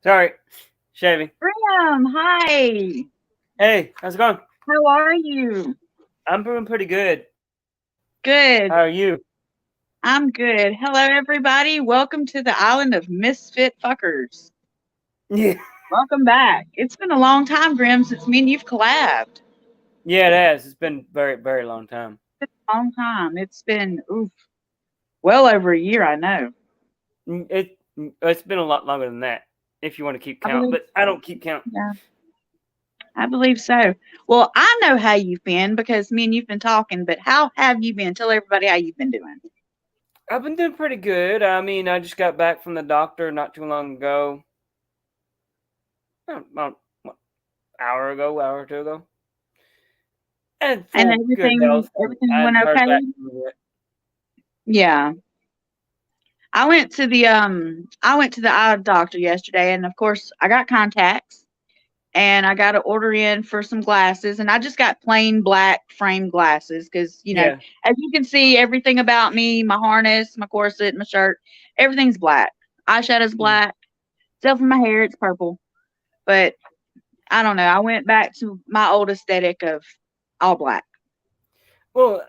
Sorry, Chevy. Graham, hi. Hey, how's it going? How are you? I'm doing pretty good. How are Good. you? I'm good. Hello, everybody. Welcome to the island of misfit fuckers. Yeah, Welcome back. It's been a long time, Grim, since me and you've collabed. yeah, it has. It's been very, very long time. Long time. It's been well over a year. I know. It's been a lot longer than that, if you want to keep I count. believe. But I don't keep count. Yeah, I believe so. Well, I know how you've been because me and you've been talking. But how have you been? Tell everybody how you've been doing. I've been doing pretty good. I mean, I just got back from the doctor not too long ago. About what, hour or two ago. And And full good health. everything I went hadn't heard okay. back from him yet. Yeah. I went to the eye doctor yesterday, and of course I got contacts and I got to order in for some glasses, and I just got plain black frame glasses because Yeah. as you can see, everything about me, my harness, my corset, my shirt, everything's black. Eyeshadow's Mm. black. Except for my hair, it's purple. But I don't know. I went back to my old aesthetic of all black. Well,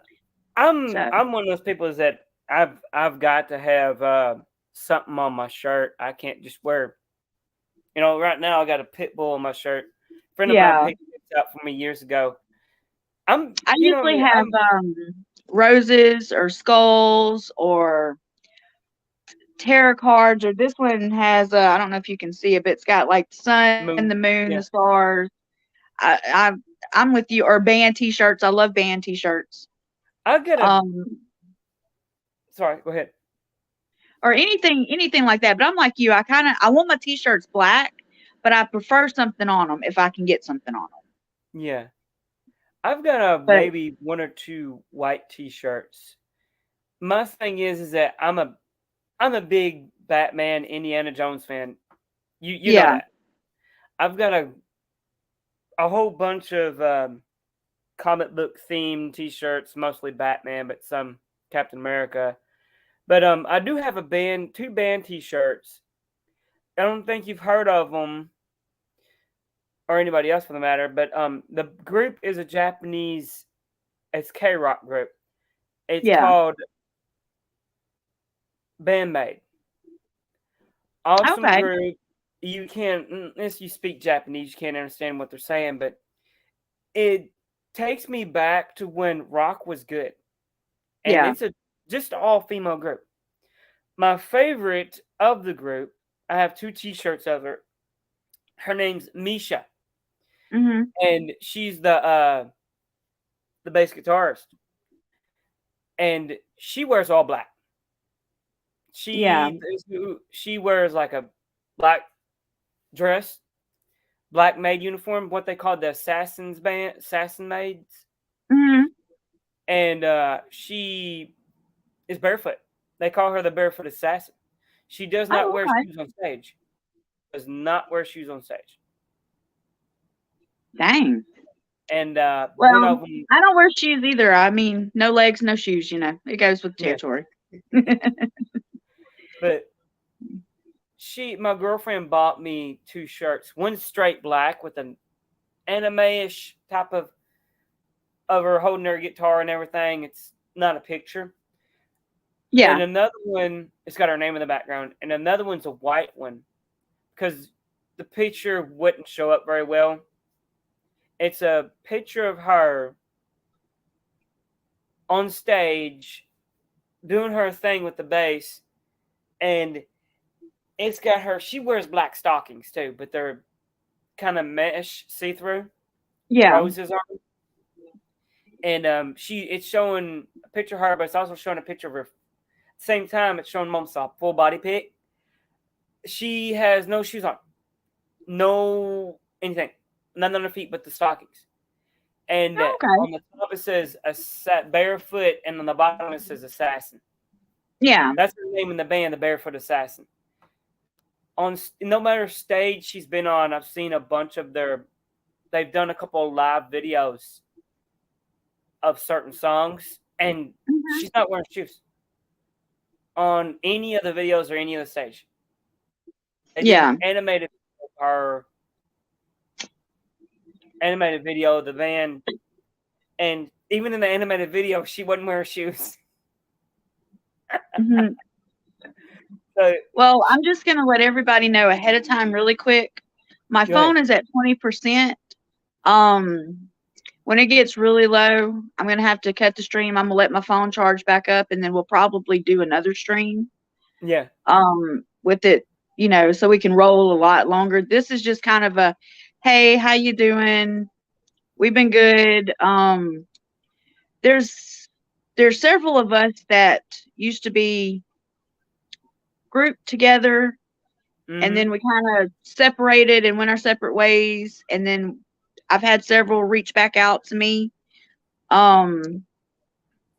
I'm So I'm one of those people is that I've got to have something on my shirt. I can't just wear. Right now I got a pit bull on my shirt. A friend of mine yeah, picked this out for me years ago. I'm, I you know usually me. have roses or skulls or tarot cards, or this one has I don't know if you can see it, but it's got like the sun, the Moon. moon, the Yeah, stars. I'm with you. Or band t-shirts. I love band t-shirts. I get a. Um Sorry, go ahead. or anything like that. But I'm like you. I want my t-shirts black, but I prefer something on them if I can get something on them. Yeah, I've got a But maybe one or two white T-shirts. My thing is that I'm a big Batman, Indiana Jones fan. You know yeah. that. I've got a whole bunch of comic book themed T-shirts, mostly Batman, but some Captain America. But I do have two band T-shirts. I don't think you've heard of them or anybody else for the matter. But the group is a Japanese, it's K-rock group. It's Yeah. called Bandmade. Awesome Okay. group. You can't unless you speak Japanese, you can't understand what they're saying. But it takes me back to when rock was good, and Yeah. it's a just all female group. My favorite of the group, I have two T-shirts of her. Her name's Misha, Mhm. and she's the bass guitarist, and she wears all black. Yeah. She wears like a black dress, black maid uniform, what they call the assassin maids, Mhm. and she is barefoot. They call her the barefoot assassin. She does not Oh, wear okay. shoes on stage. Does not wear shoes on stage. Dang. And one Well, of them, I don't wear shoes either. I mean, no legs, no shoes, It goes with the yeah. territory. But my girlfriend bought me two shirts. One straight black with an anime-ish type of her holding her guitar and everything. It's not a picture. And Yeah. another one, it's got her name in the background. And another one's a white one because the picture wouldn't show up very well. It's a picture of her on stage doing her thing with the bass, and it's got her. She wears black stockings too, but they're kind of mesh see through Yeah. roses on. And it's showing a picture of her, but it's also showing a picture of her. At the same time, it's showing mom's full body pic. She has no shoes on, no anything, none on her feet but the stockings. And Okay. on the top it says barefoot, and on the bottom it says assassin. Yeah. That's her name in the band, the Barefoot Assassin. On no matter stage she's been on, I've seen a bunch of their. They've done a couple of live videos of certain songs, and Mhm. she's not wearing shoes on any of the videos or any of the stage. They did Yeah. an animated her animated video of the van, and even in the animated video, she wasn't wearing shoes. Mm-hmm. So, well, I'm just going to let everybody know ahead of time really quick. My phone is at 20%. When it gets really low, I'm going to have to cut the stream. I'm going to let my phone charge back up, and then we'll probably do another stream. Yeah. With it, so we can roll a lot longer. This is just kind of a, hey, how you doing? We've been good. There's several of us that used to be grouped together, and then we kind of separated and went our separate ways. And then I've had several reach back out to me. And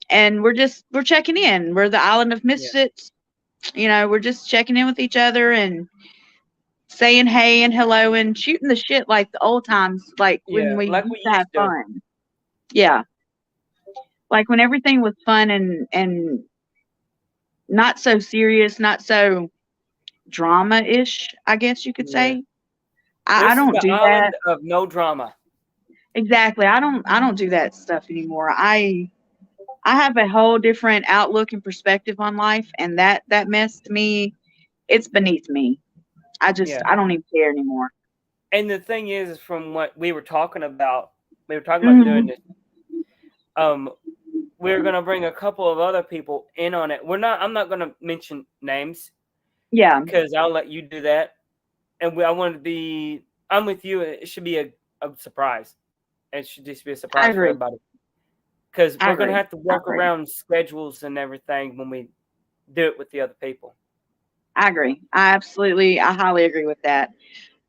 we're checking in. We're the Island of Misfits. We're just checking in with each other and saying hey and hello and shooting the shit like the old times, like when we used to have fun. Yeah. Like when everything was fun and not so serious, not so drama-ish, I guess you could say. I don't do that. Island of no drama. Exactly. I don't do that stuff anymore. I have a whole different outlook and perspective on life, and that mess to me, it's beneath me. I don't even care anymore. And the thing is, from what we were talking about doing this. We're gonna bring a couple of other people in on it. I'm not gonna mention names. Yeah. Because I'll let you do that. And I'm with you. It should be a surprise. It should just be a surprise for everybody. Because we're going to have to work around schedules and everything when we do it with the other people. I agree. I highly agree with that.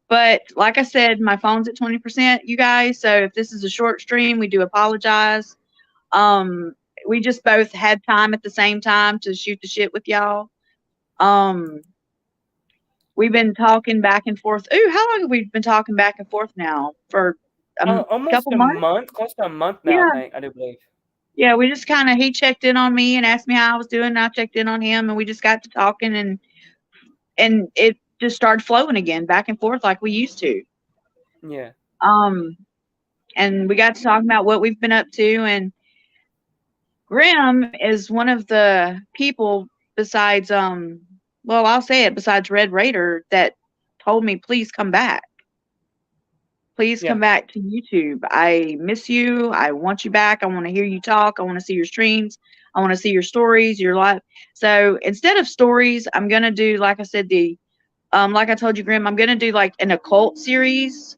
But like I said, my phone's at 20%, you guys. So if this is a short stream, we do apologize. We just both had time at the same time to shoot the shit with y'all. We've been talking back and forth. Ooh, how long have we been talking back and forth now? For almost couple a months? Month, close to a month now, Yeah. I do believe. Yeah, we just he checked in on me and asked me how I was doing, and I checked in on him, and we just got to talking, and it just started flowing again, back and forth like we used to. Yeah. And we got to talking about what we've been up to, and Grim is one of the people besides I'll say it, besides Red Raider, that told me, please come back. Please come back to YouTube. I miss you. I want you back. I want to hear you talk. I want to see your streams. I want to see your stories, your life. So instead of stories, I'm going to do, like I said, like I told you, Grim, I'm going to do like an occult series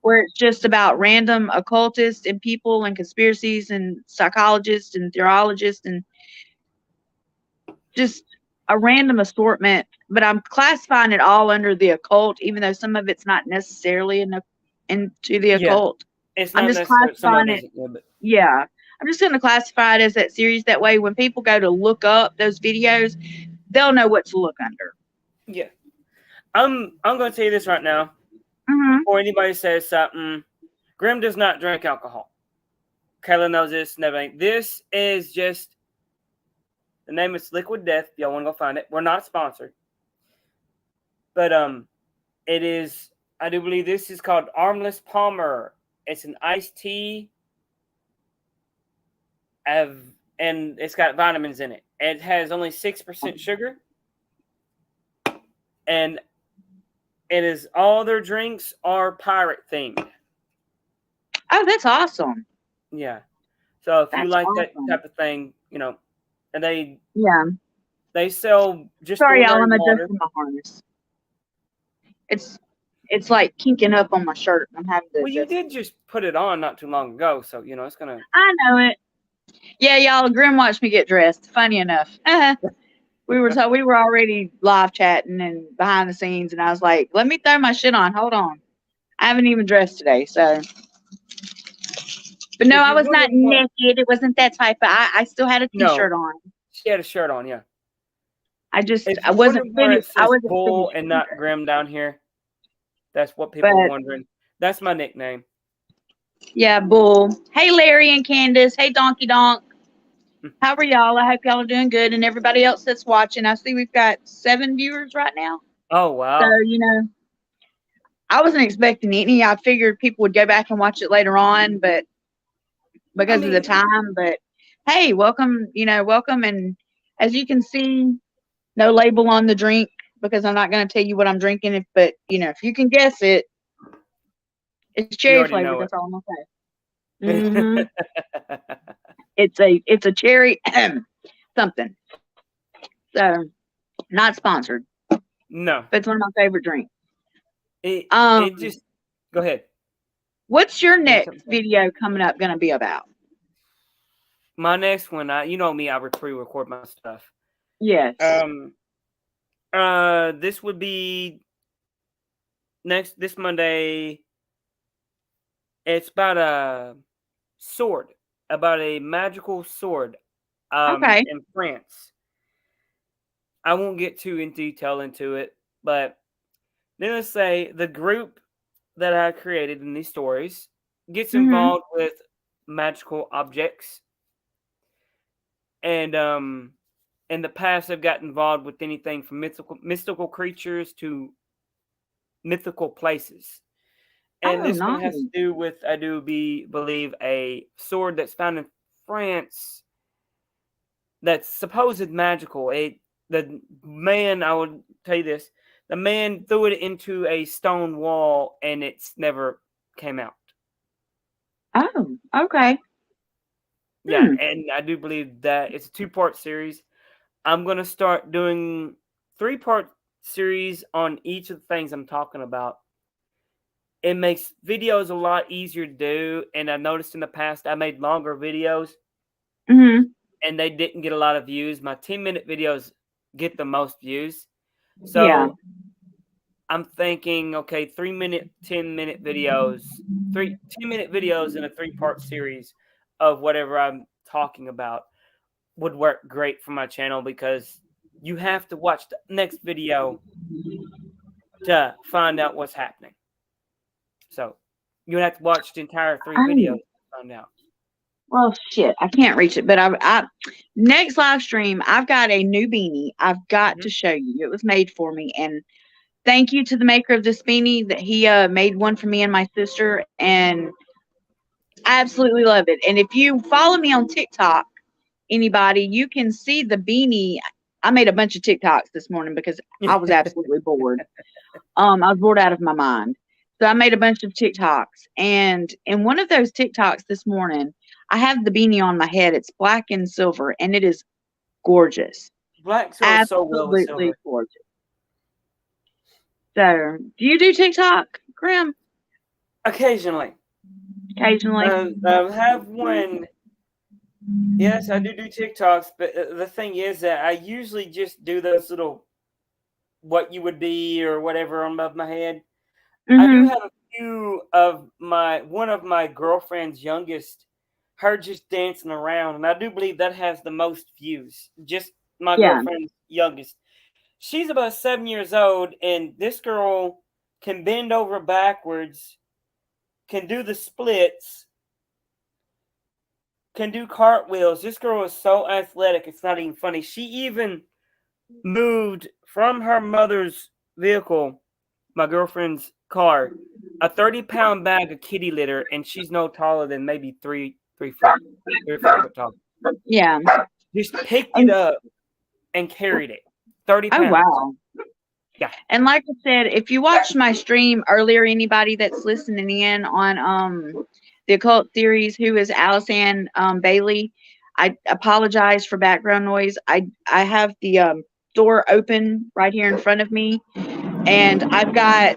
where it's just about random occultists and people and conspiracies and psychologists and theologists and just a random assortment. But I'm classifying it all under the occult, even though some of it's not necessarily into the occult. I'm just classifying it. Yeah. I'm just going to classify it as that series. That way, when people go to look up those videos, they'll know what to look under. Yeah. I'm going to tell you this right now. Before anybody says something, Grim does not drink alcohol. Kayla knows this and everything. This is just, the name is Liquid Death. Y'all want to go find it. We're not sponsored. But it is, I do believe this is called Armless Palmer. It's an iced tea. And it's got vitamins in it. It has only 6% sugar. And it is, all their drinks are pirate themed. Oh, that's awesome. Yeah. So if you like that type of thing, and they sell just sorry, y'all, I'm adjusting my harness. It's like kinking up on my shirt. I'm having to. Well, you did just put it on not too long ago, so it's gonna. I know it. Yeah, y'all. Grim watched me get dressed. Funny enough, we were already live chatting and behind the scenes, and I was like, "Let me throw my shit on. Hold on, I haven't even dressed today." So, but no, I was not naked. It wasn't that type. But I still had a t-shirt on. She had a shirt on, yeah. I wasn't finished. I was Bull and not Grim down here. That's what people are wondering. That's my nickname. Yeah, Bull. Hey, Larry and Candace. Hey, Donkey Donk. How are y'all? I hope y'all are doing good. And everybody else that's watching, I see we've got 7 viewers right now. Oh, wow. So, I wasn't expecting any. I figured people would go back and watch it later on, but I because of the mean, time. But hey, welcome, welcome. And as you can see, no label on the drink because I'm not going to tell you what I'm drinking. But if you can guess it, it's you cherry already flavored. know That's all I'm gonna say. it. It's a cherry something. So not sponsored, No, but it's one of my favorite drinks. it just go ahead. What's your Give me next something. video coming up going to be about? My next one, you know me, I pre-record my stuff. Yes. This would be this Monday. It's about a sword, about a magical sword, Okay. in France. I won't get too in detail into it, but then let's say the group that I created in these stories gets Mhm. involved with magical objects, and in the past I've got involved with anything from mystical creatures to mythical places. And Oh, this one has nice. to do with, I do believe, a sword that's found in France that's supposed magical. The man, I would tell you this, the man threw it into a stone wall and it's never came out. Oh, okay. Yeah, Hmm. and I do believe that it's a 2-part series. I'm going to start doing 3-part series on each of the things I'm talking about. It makes videos a lot easier to do, and I noticed in the past I made longer videos Mhm. and they didn't get a lot of views. My 10-minute videos get the most views. Yeah. So I'm thinking, okay, 3-minute, 10-minute videos, 10-minute videos in a 3-part series of whatever I'm talking about would work great for my channel because you have to watch the next video to find out what's happening. So you have to watch the entire 3 videos Oh, to find out. well, shit. I can't reach it, but I next live stream, I've got a new beanie. I've got Mhm. to show you. It was made for me, and thank you to the maker of this beanie that he made one for me and my sister, and I absolutely love it. And if you follow me on TikTok, anybody, you can see the beanie. I made a bunch of TikToks this morning because I was absolutely bored. I was bored out of my mind. So I made a bunch of TikToks. And in one of those TikToks this morning, I have the beanie on my head. It's black and silver, and it is gorgeous. Black goes so well with Absolutely silver. gorgeous. So, do you do TikTok, Grim? Occasionally. Occasionally. I have one. Yes, I do TikToks, but the thing is that I usually just do those little what you would be or whatever on above my head. I do Mm-hmm. have a few of one of my girlfriend's youngest, her just dancing around, and I do believe that has the most views. Just my Yeah. girlfriend's youngest. She's about 7 years old, and this girl can bend over backwards, can do the splits, can do cartwheels. This girl is so athletic, it's not even funny. She even moved from her mother's vehicle, my girlfriend's car, a 30-pound bag of kitty litter, and she's no taller than maybe 3 foot, 3 or 4 foot tall. Yeah. Just picked it And, up and carried it. 30 oh, pounds. wow. Yeah. And like I said, if you watched my stream earlier, anybody that's listening in on the occult theories, who is Alice Bailey, I apologize for background noise. I have the door open right here in front of me, and I've got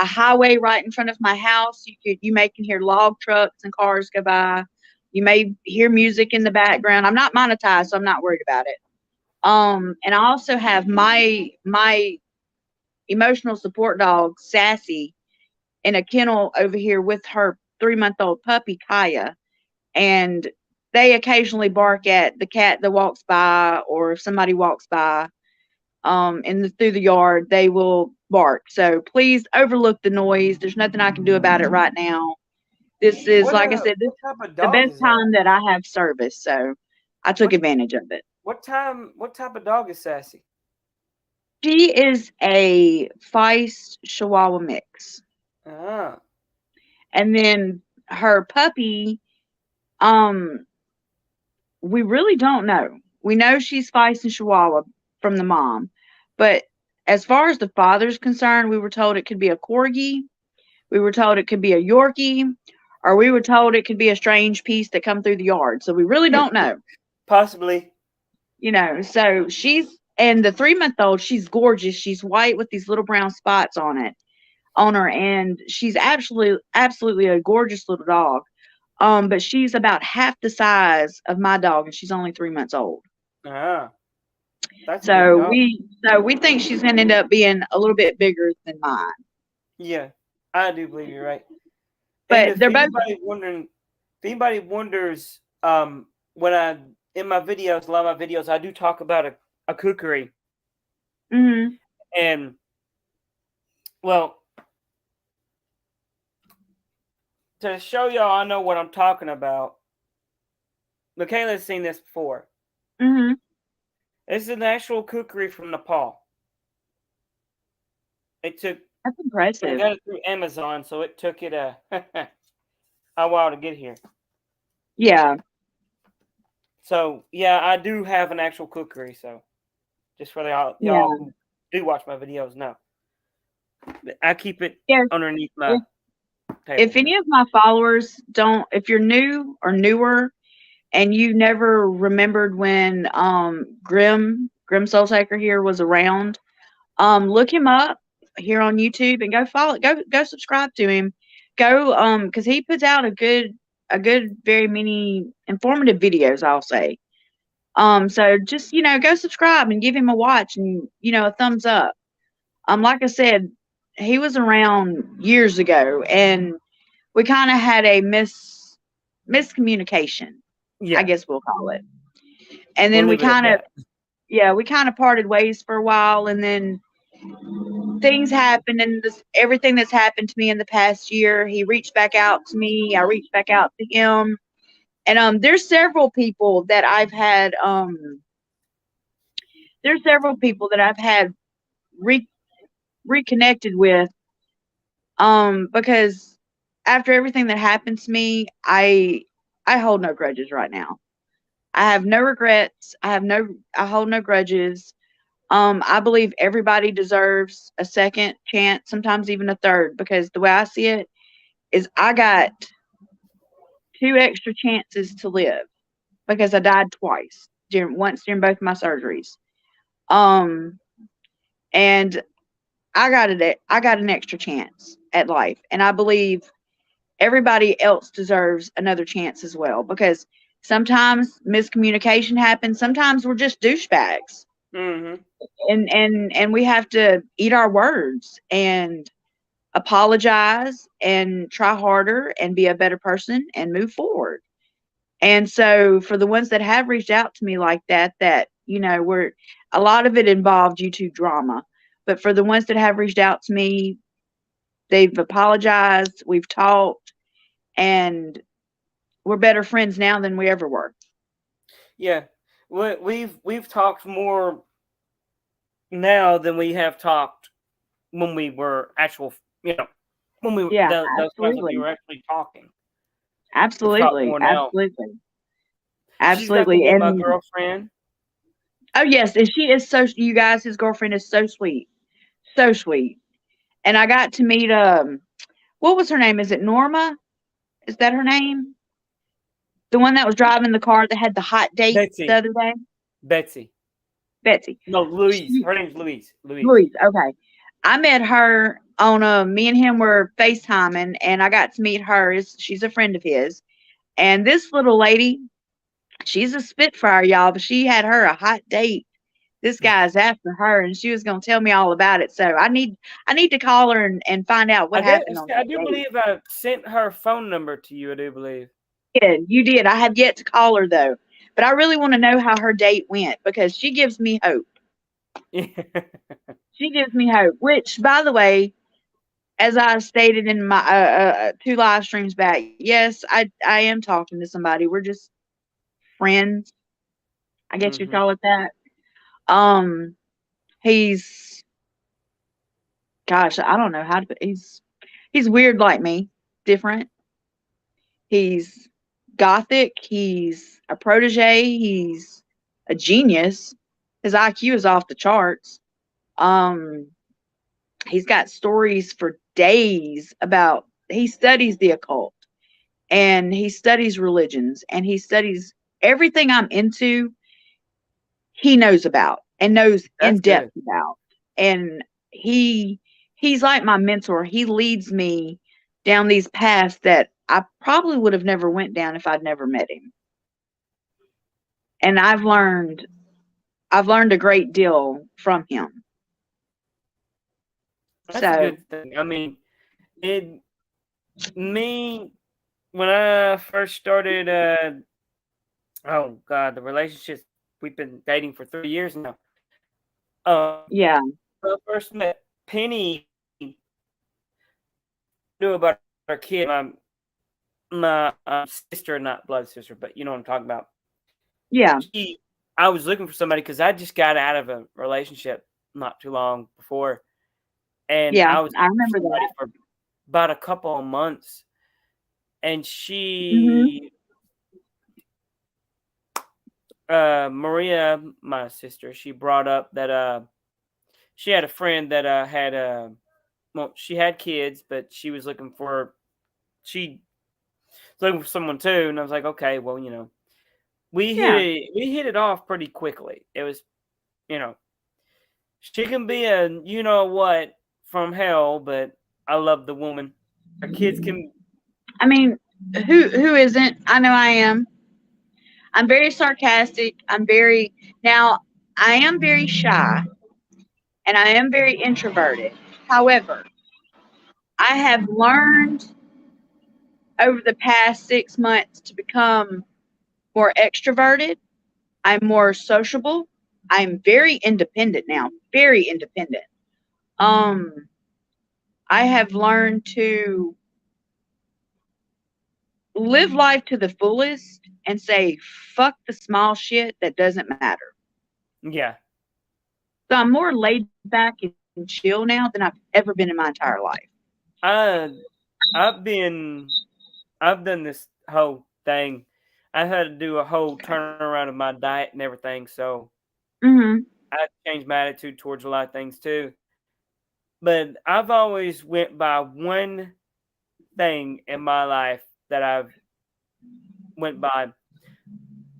a highway right in front of my house. You may can hear log trucks and cars go by. You may hear music in the background. I'm not monetized, so I'm not worried about it. And I also have my emotional support dog, Sassy, in a kennel over here with her 3-month-old puppy, Kaya. And they occasionally bark at the cat that walks by, or if somebody walks by through the yard, they will bark. So please overlook the noise. There's nothing I can do about it right now. This is, like I said, this What is type of the dog best is that? time that I have service. So I took What advantage of it. what type of dog is Sassy? She is a Feist Chihuahua mix. Ah. And then her puppy, um, we really don't know. We know she's Feist and Chihuahua from the mom, but as far as the father's concerned, we were told it could be a corgi, we were told it could be a Yorkie, or we were told it could be a strange piece that come through the yard. So we really don't know. Possibly. So she's and the 3 month old, she's gorgeous. She's white with these little brown spots on her, and she's absolutely a gorgeous little dog. But she's about half the size of my dog, and she's only 3 months old. Ah. That's a big So dog. we think she's gonna end up being a little bit bigger than mine. Yeah. I do believe you're right. And But if they're both. anybody wonders, when I in my videos, a lot of my videos, I do talk about a cookery, Hmm. and well, to show y'all I know what I'm talking about. Michaela's seen this before. Hmm. This is an actual cookery from Nepal. It took That's I impressive. got it through Amazon, so it took it a while to get here. Yeah. So yeah, I do have an actual cookery. So just for y'all Yeah. who do watch my videos know, I keep it Yeah. underneath my If, table if here. any of my followers don't, if you're new or newer and you never remembered when Grim Soultaker here was around, look him up here on YouTube and go follow, go subscribe to him. Go because he puts out a good very many informative videos, I'll say. So just go subscribe and give him a watch and a thumbs up. Like I said, he was around years ago, and we kind of had a miscommunication, I Yeah, guess we'll call it. And we'll then we leave it at kind of that. yeah, we kind of parted ways for a while, and then things happened, and everything that's happened to me in the past year, he reached back out to me, I reached back out to him. And there's several people that I've had re- reconnected with, because after everything that happened to me, I hold no grudges right now. I have no regrets. I hold no grudges. I believe everybody deserves a second chance, sometimes even a third, because the way I see it is I got two extra chances to live because I died twice, once during both my surgeries. Um, and I got an extra chance at life, and I believe everybody else deserves another chance as well, because sometimes miscommunication happens. Sometimes we're just douchebags, Mm-hmm. and we have to eat our words and apologize and try harder and be a better person and move forward. And so for the ones that have reached out to me like that, were a lot of it involved YouTube drama. But for the ones that have reached out to me, they've apologized, we've talked, and we're better friends now than we ever were. Yeah, we've talked more now than we have talked when we were actual. You know, when we Yeah, those times when we absolutely. were actually talking. We've talked Absolutely. more now. Absolutely. She's got to Absolutely. be my And girlfriend. oh yes, and she is so you guys, his girlfriend is so sweet. So sweet. And I got to meet what was her name? Is it Norma? Is that her name? The one that was driving the car that had the hot date the Betsy. other day? Betsy. Betsy. No, Louise. She Her name's Louise. Louise. Louise, okay. I met her on me and him were FaceTiming, and I got to meet her. She's a friend of his. And this little lady, she's a Spitfire, y'all, but she had her a hot date. This guy's after her, and she was gonna tell me all about it. So I need to call her and find out what happened on I that do date. believe I sent her phone number to you. I do believe. You did. I have yet to call her though. But I really want to know how her date went because she gives me hope. Yeah. She gives me hope. Which, by the way, as I stated in my two live streams back, yes, I am talking to somebody. We're just friends. I guess you'd Hmm. call it that. Um, He's, gosh, I don't know how to. He's weird like me, different. He's gothic. He's a protege. He's a genius. His IQ is off the charts. Um, he's got stories for days about. He studies the occult and he studies religions and he studies everything I'm into. He knows about and knows in That's depth good. about. And he he's like my mentor. He leads me down these paths that I probably would have never went down if I'd never met him. And I've learned a great deal from him. That's a So, good thing. I mean, it me when I first started. Oh God, the relationships we've been dating for 3 years now. yeah. When I first met Penny, knew about our kid. My sister, not blood sister, but you know what I'm talking about. Yeah. I was looking for somebody because I just got out of a relationship not too long before, and Yeah. I was I looking for remember somebody that. for about a couple of months, and Mhm. Maria, my sister, she brought up that she had a friend that had well, she had kids, but she was looking for someone too, and I was like, okay, well, Yeah. we hit it off pretty quickly. It was, you know, she can be a you know what from hell, but I love the woman. Our kids can. I mean, who isn't? I know I am. I'm very sarcastic. Now I am very shy and I am very introverted. However, I have learned over the past 6 months to become more extroverted. I'm more sociable. I'm very independent now, very independent. Um, I have learned to live life to the fullest and say, fuck the small shit that doesn't matter. Yeah, So I'm more laid back and chill now than I've ever been in my entire life. I I've been I've done this whole thing. I had to do a whole turnaround of my diet and everything, so Hmm. I had to change my attitude towards a lot of things too. But I've always went by one thing in my life that I've went by.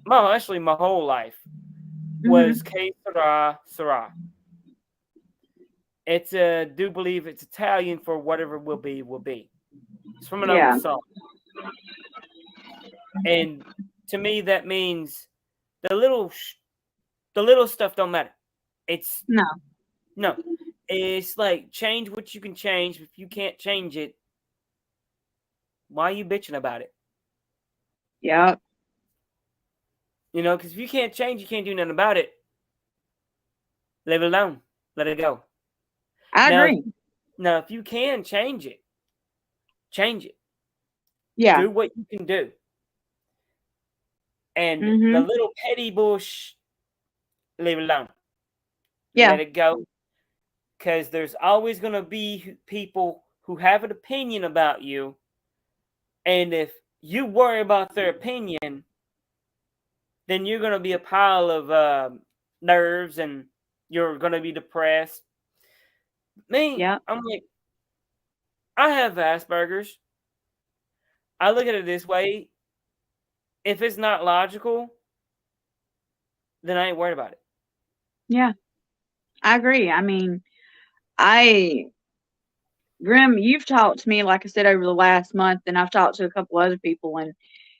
Well, actually, my whole life was Hmm. que sera sera. It's do believe it's Italian for whatever will be will be. It's from an old Yeah. song, and to me that means the little the little stuff don't matter. It's No. no, it's like change what you can change. If you can't change it, why are you bitching about it? Yeah. Because if you can't change, you can't do nothing about it. Leave it alone. Let it go. I Now, agree. now, if you can change it, change it. Yeah. Do what you can do, and the Hmm. little petty bush, leave it alone. Yeah. Let it go, because there's always going to be people who have an opinion about you, and if you worry about their opinion, then you're going to be a pile of nerves, and you're going to be depressed. Me, Yeah. I'm like, I have Asperger's. I look at it this way: if it's not logical, then I ain't worried about it. Yeah. I agree. I mean, I Grim, you've talked to me, like I said, over the last month, and I've talked to a couple other people, and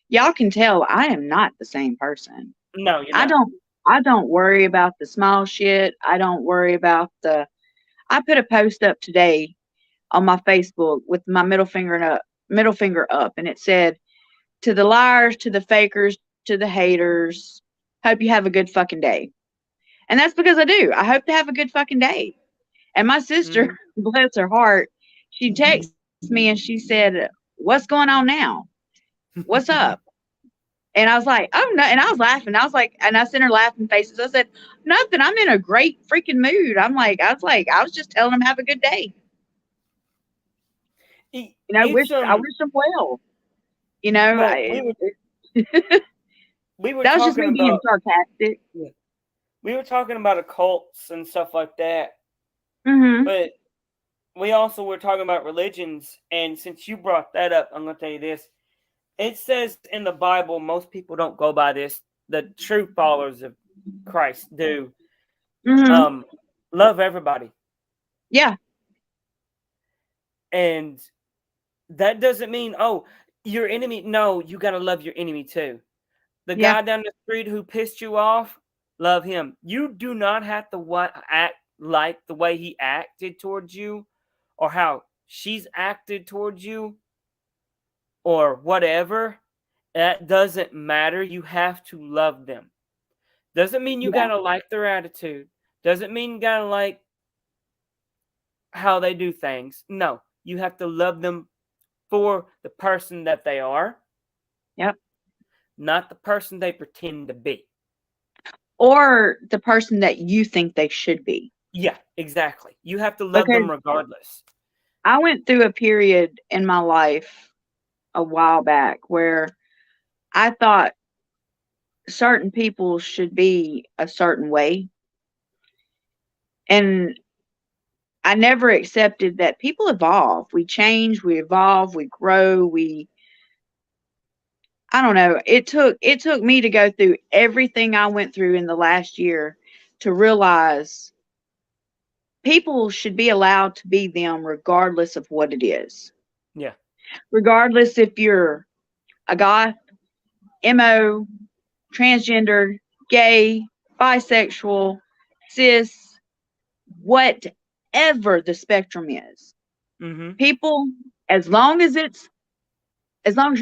y'all can tell I am not the same person. No, you're I not. don't I don't worry about the small shit. I don't worry about the I put a post up today on my Facebook with my middle finger up, and it said, to the liars, to the fakers, to the haters, hope you have a good fucking day. And that's because I do. I hope to have a good fucking day. And my sister, Mhm. bless her heart, she texted me and she said, "What's going on now? What's up?" And I was like, oh no. And I was laughing. I was like, and I sent her laughing faces. I said, nothing. I'm in a great freaking mood. I was just telling them have a good day. I wish them well. Well, we were that was just me talking being about sarcastic. yeah, we were talking about occults and stuff like that, but we also were talking about religions. And since you brought that up, I'm going to tell you this. It says in the Bible, most people don't go by this. The true followers of Christ do. Love everybody. Yeah. And that doesn't mean, oh, your enemy. No, you got to love your enemy too. The guy down the street who pissed you off, love him. You do not have to act like the way he acted towards you or how she's acted towards you or whatever. That doesn't matter. You have to love them. Doesn't mean you got to like their attitude. Doesn't mean you got to like how they do things. No, you have to love them for the person that they are. Yep. Not the person they pretend to be. Or the person that you think they should be. Yeah, exactly. You have to love them regardless. I went through a period in my life a while back where I thought certain people should be a certain way. And I never accepted that people evolve. We change, we evolve, we grow, I don't know. It took me to go through everything I went through in the last year to realize people should be allowed to be them regardless of what it is. Yeah. Regardless if you're a goth, emo, transgender, gay, bisexual, cis, whatever the spectrum is. People, as long as you're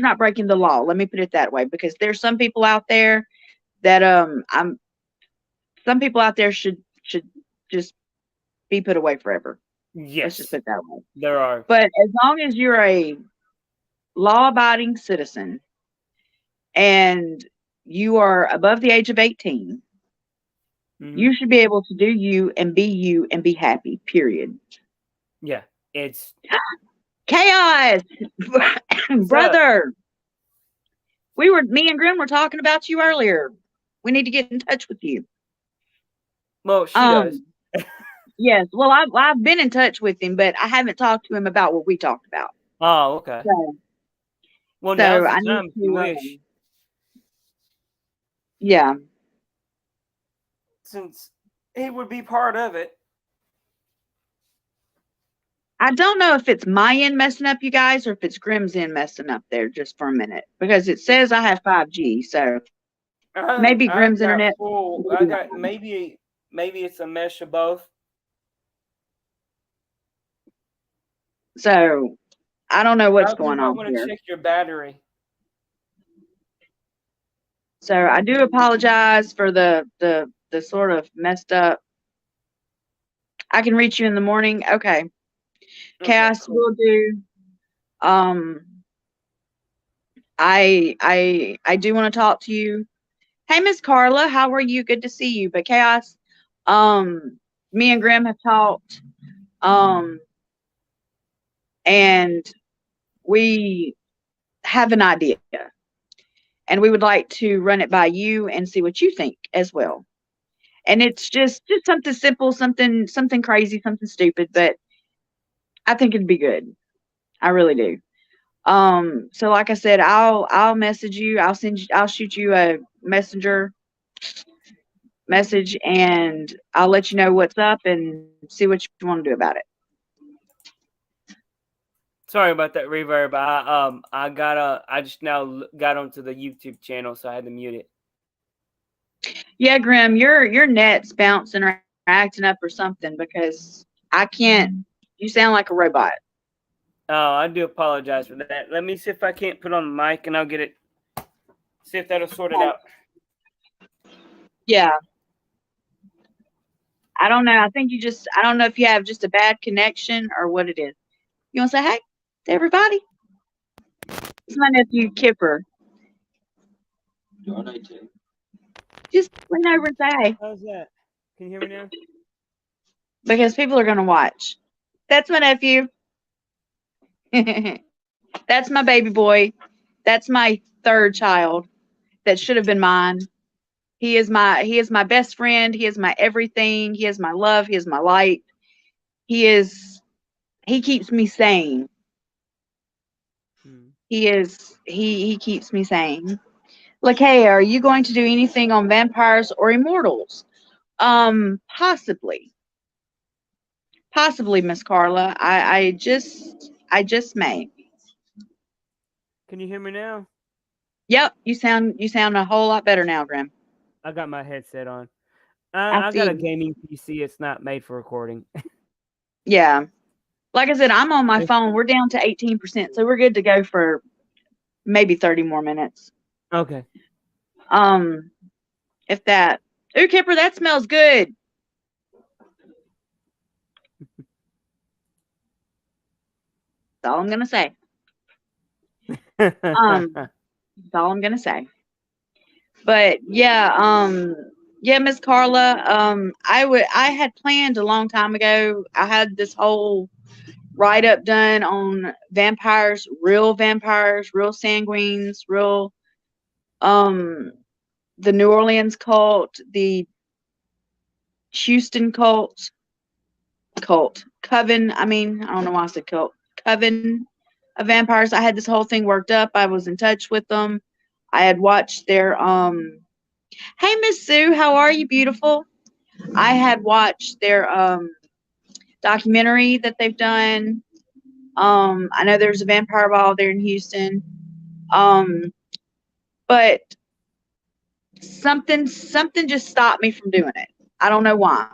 not breaking the law, let me put it that way, because there's some people out there that some people out there should just be put away forever. Yes. Let's just put it that way. There are. But as long as you're a law-abiding citizen and you are above the age of 18, you should be able to do you and be happy, period. Yeah. It's Chaos. Brother. Me and Grim were talking about you earlier. We need to get in touch with you. Well, she does. Yes. Well, I've been in touch with him, but I haven't talked to him about what we talked about. Oh, okay. Well, now's the time if you wish. Yeah. Since he would be part of it. I don't know if it's my end messing up, you guys, or if it's Grim's end messing up there just for a minute. Because it says I have 5G, so maybe Grim's internet. Maybe it's a mesh of both. So I don't know what's going on. I'm going to check your battery. So I do apologize for the sort of messed up. I can reach you in the morning. Okay. Chaos will do. I do want to talk to you. Hey, Miss Carla, how are you? Good to see you. But Chaos, me and Grim have talked. And we have an idea. And we would like to run it by you and see what you think as well. And it's just something simple, something crazy, something stupid, but I think it'd be good. I really do. So like I said, I'll message you. I'll shoot you a messenger message and I'll let you know what's up and see what you want to do about it. Sorry about that reverb. I just now got onto the YouTube channel, so I had to mute it. Yeah, Grim, your net's bouncing or acting up or something because I can't. You sound like a robot. Oh, I do apologize for that. Let me see if I can't put on the mic, and I'll get it. See if that'll sort it out. Yeah. I don't know. I don't know if you have just a bad connection or what it is. You want to say hey to everybody? It's my nephew, Kipper. Just lean over and say, How's that? Can you hear me now? because people are going to watch. That's my nephew. That's my baby boy. That's my third child that should have been mine. He is my best friend. He is my everything. He is my love. He is my light. He keeps me sane. Hmm. He keeps me sane. Lakaya, are you going to do anything on vampires or immortals? Possibly. Possibly, Miss Carla. I just may. Can you hear me now? Yep, you sound a whole lot better now, Grim. I got my headset on. I I got a see. gaming PC. It's not made for recording. Yeah. Like I said, I'm on my It's- phone. We're down to 18%, so we're good to go for maybe 30 more minutes. okay. Um, if that. Ooh, Kipper, that smells good. That's all I'm gonna say. That's all I'm gonna say. But yeah, Miss Carla, I had planned a long time ago. I had this whole write up done on vampires, real sanguines, real um the New Orleans cult, the Houston coven. I mean, I don't know why I said cult. Coven of vampires. I had this whole thing worked up. I was in touch with them. I had watched their Hey Miss Sue, how are you, beautiful? I had watched their documentary that they've done. I know there's a vampire ball there in Houston. But something just stopped me from doing it. I don't know why.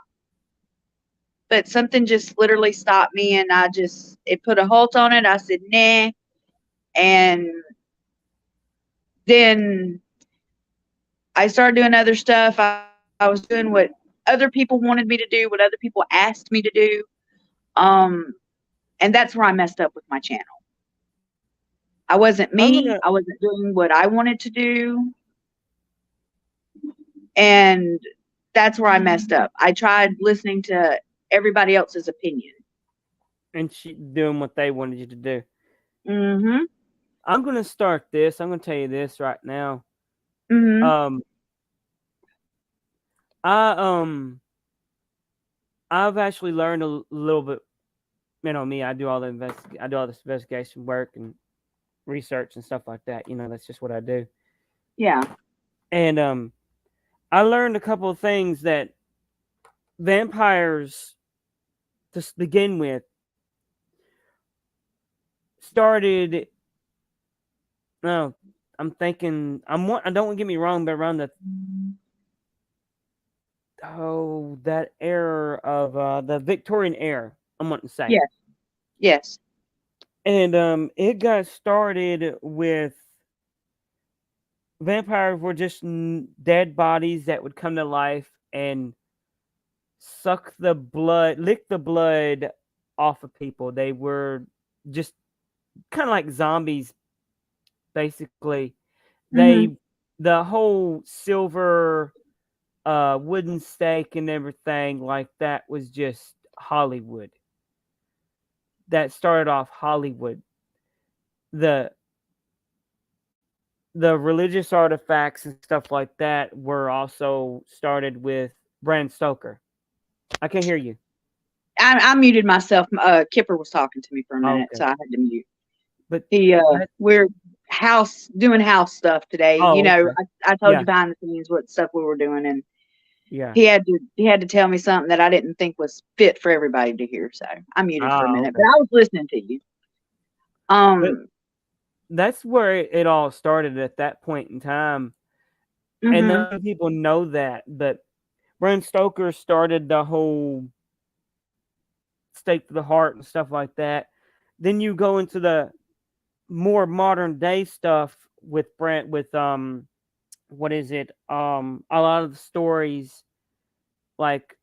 But something just literally stopped me, and it put a halt on it. I said, nah. And then I started doing other stuff. I was doing what other people wanted me to do, what other people asked me to do. Um, and that's where I messed up with my channel. I wasn't I'm me. gonna. I wasn't doing what I wanted to do. And that's where I messed up. I tried listening to everybody else's opinion. And she doing what they wanted you to do. Mhm. I'm gonna start this. I'm gonna tell you this right now. Mhm. Um, I I've actually learned a little bit. You know me. I do all this investigation work and research and stuff like that. You know, that's just what I do. Yeah. And I learned a couple of things that vampires, to begin with, started. No, I'm thinking. I don't get me wrong, but around that era of the Victorian era, I'm wanting to say. Yes. Yes. And it got started with vampires were just dead bodies that would come to life and lick the blood off of people. They were just kind of like zombies, basically. Mhm. They the whole silver wooden stake and everything like that was just Hollywood. That started off Hollywood. The the religious artifacts and stuff like that were also started with Bram Stoker. I can't hear you. I muted myself. Kipper was talking to me for a Oh, minute, okay. so I had to mute. But that, We're doing house stuff today. You oh, know, okay. I told Yeah, you behind the scenes what stuff we were doing, and yeah. he had to tell me something that I didn't think was fit for everybody to hear. So I muted for a Ah, minute, but okay. I was listening to you. But Um. that's where it all started at that point in time. And Mhm. none of people know that. But Bram Stoker started the whole stake to the heart and stuff like that. Then you go into the more modern day stuff with what is it? A lot of the stories, like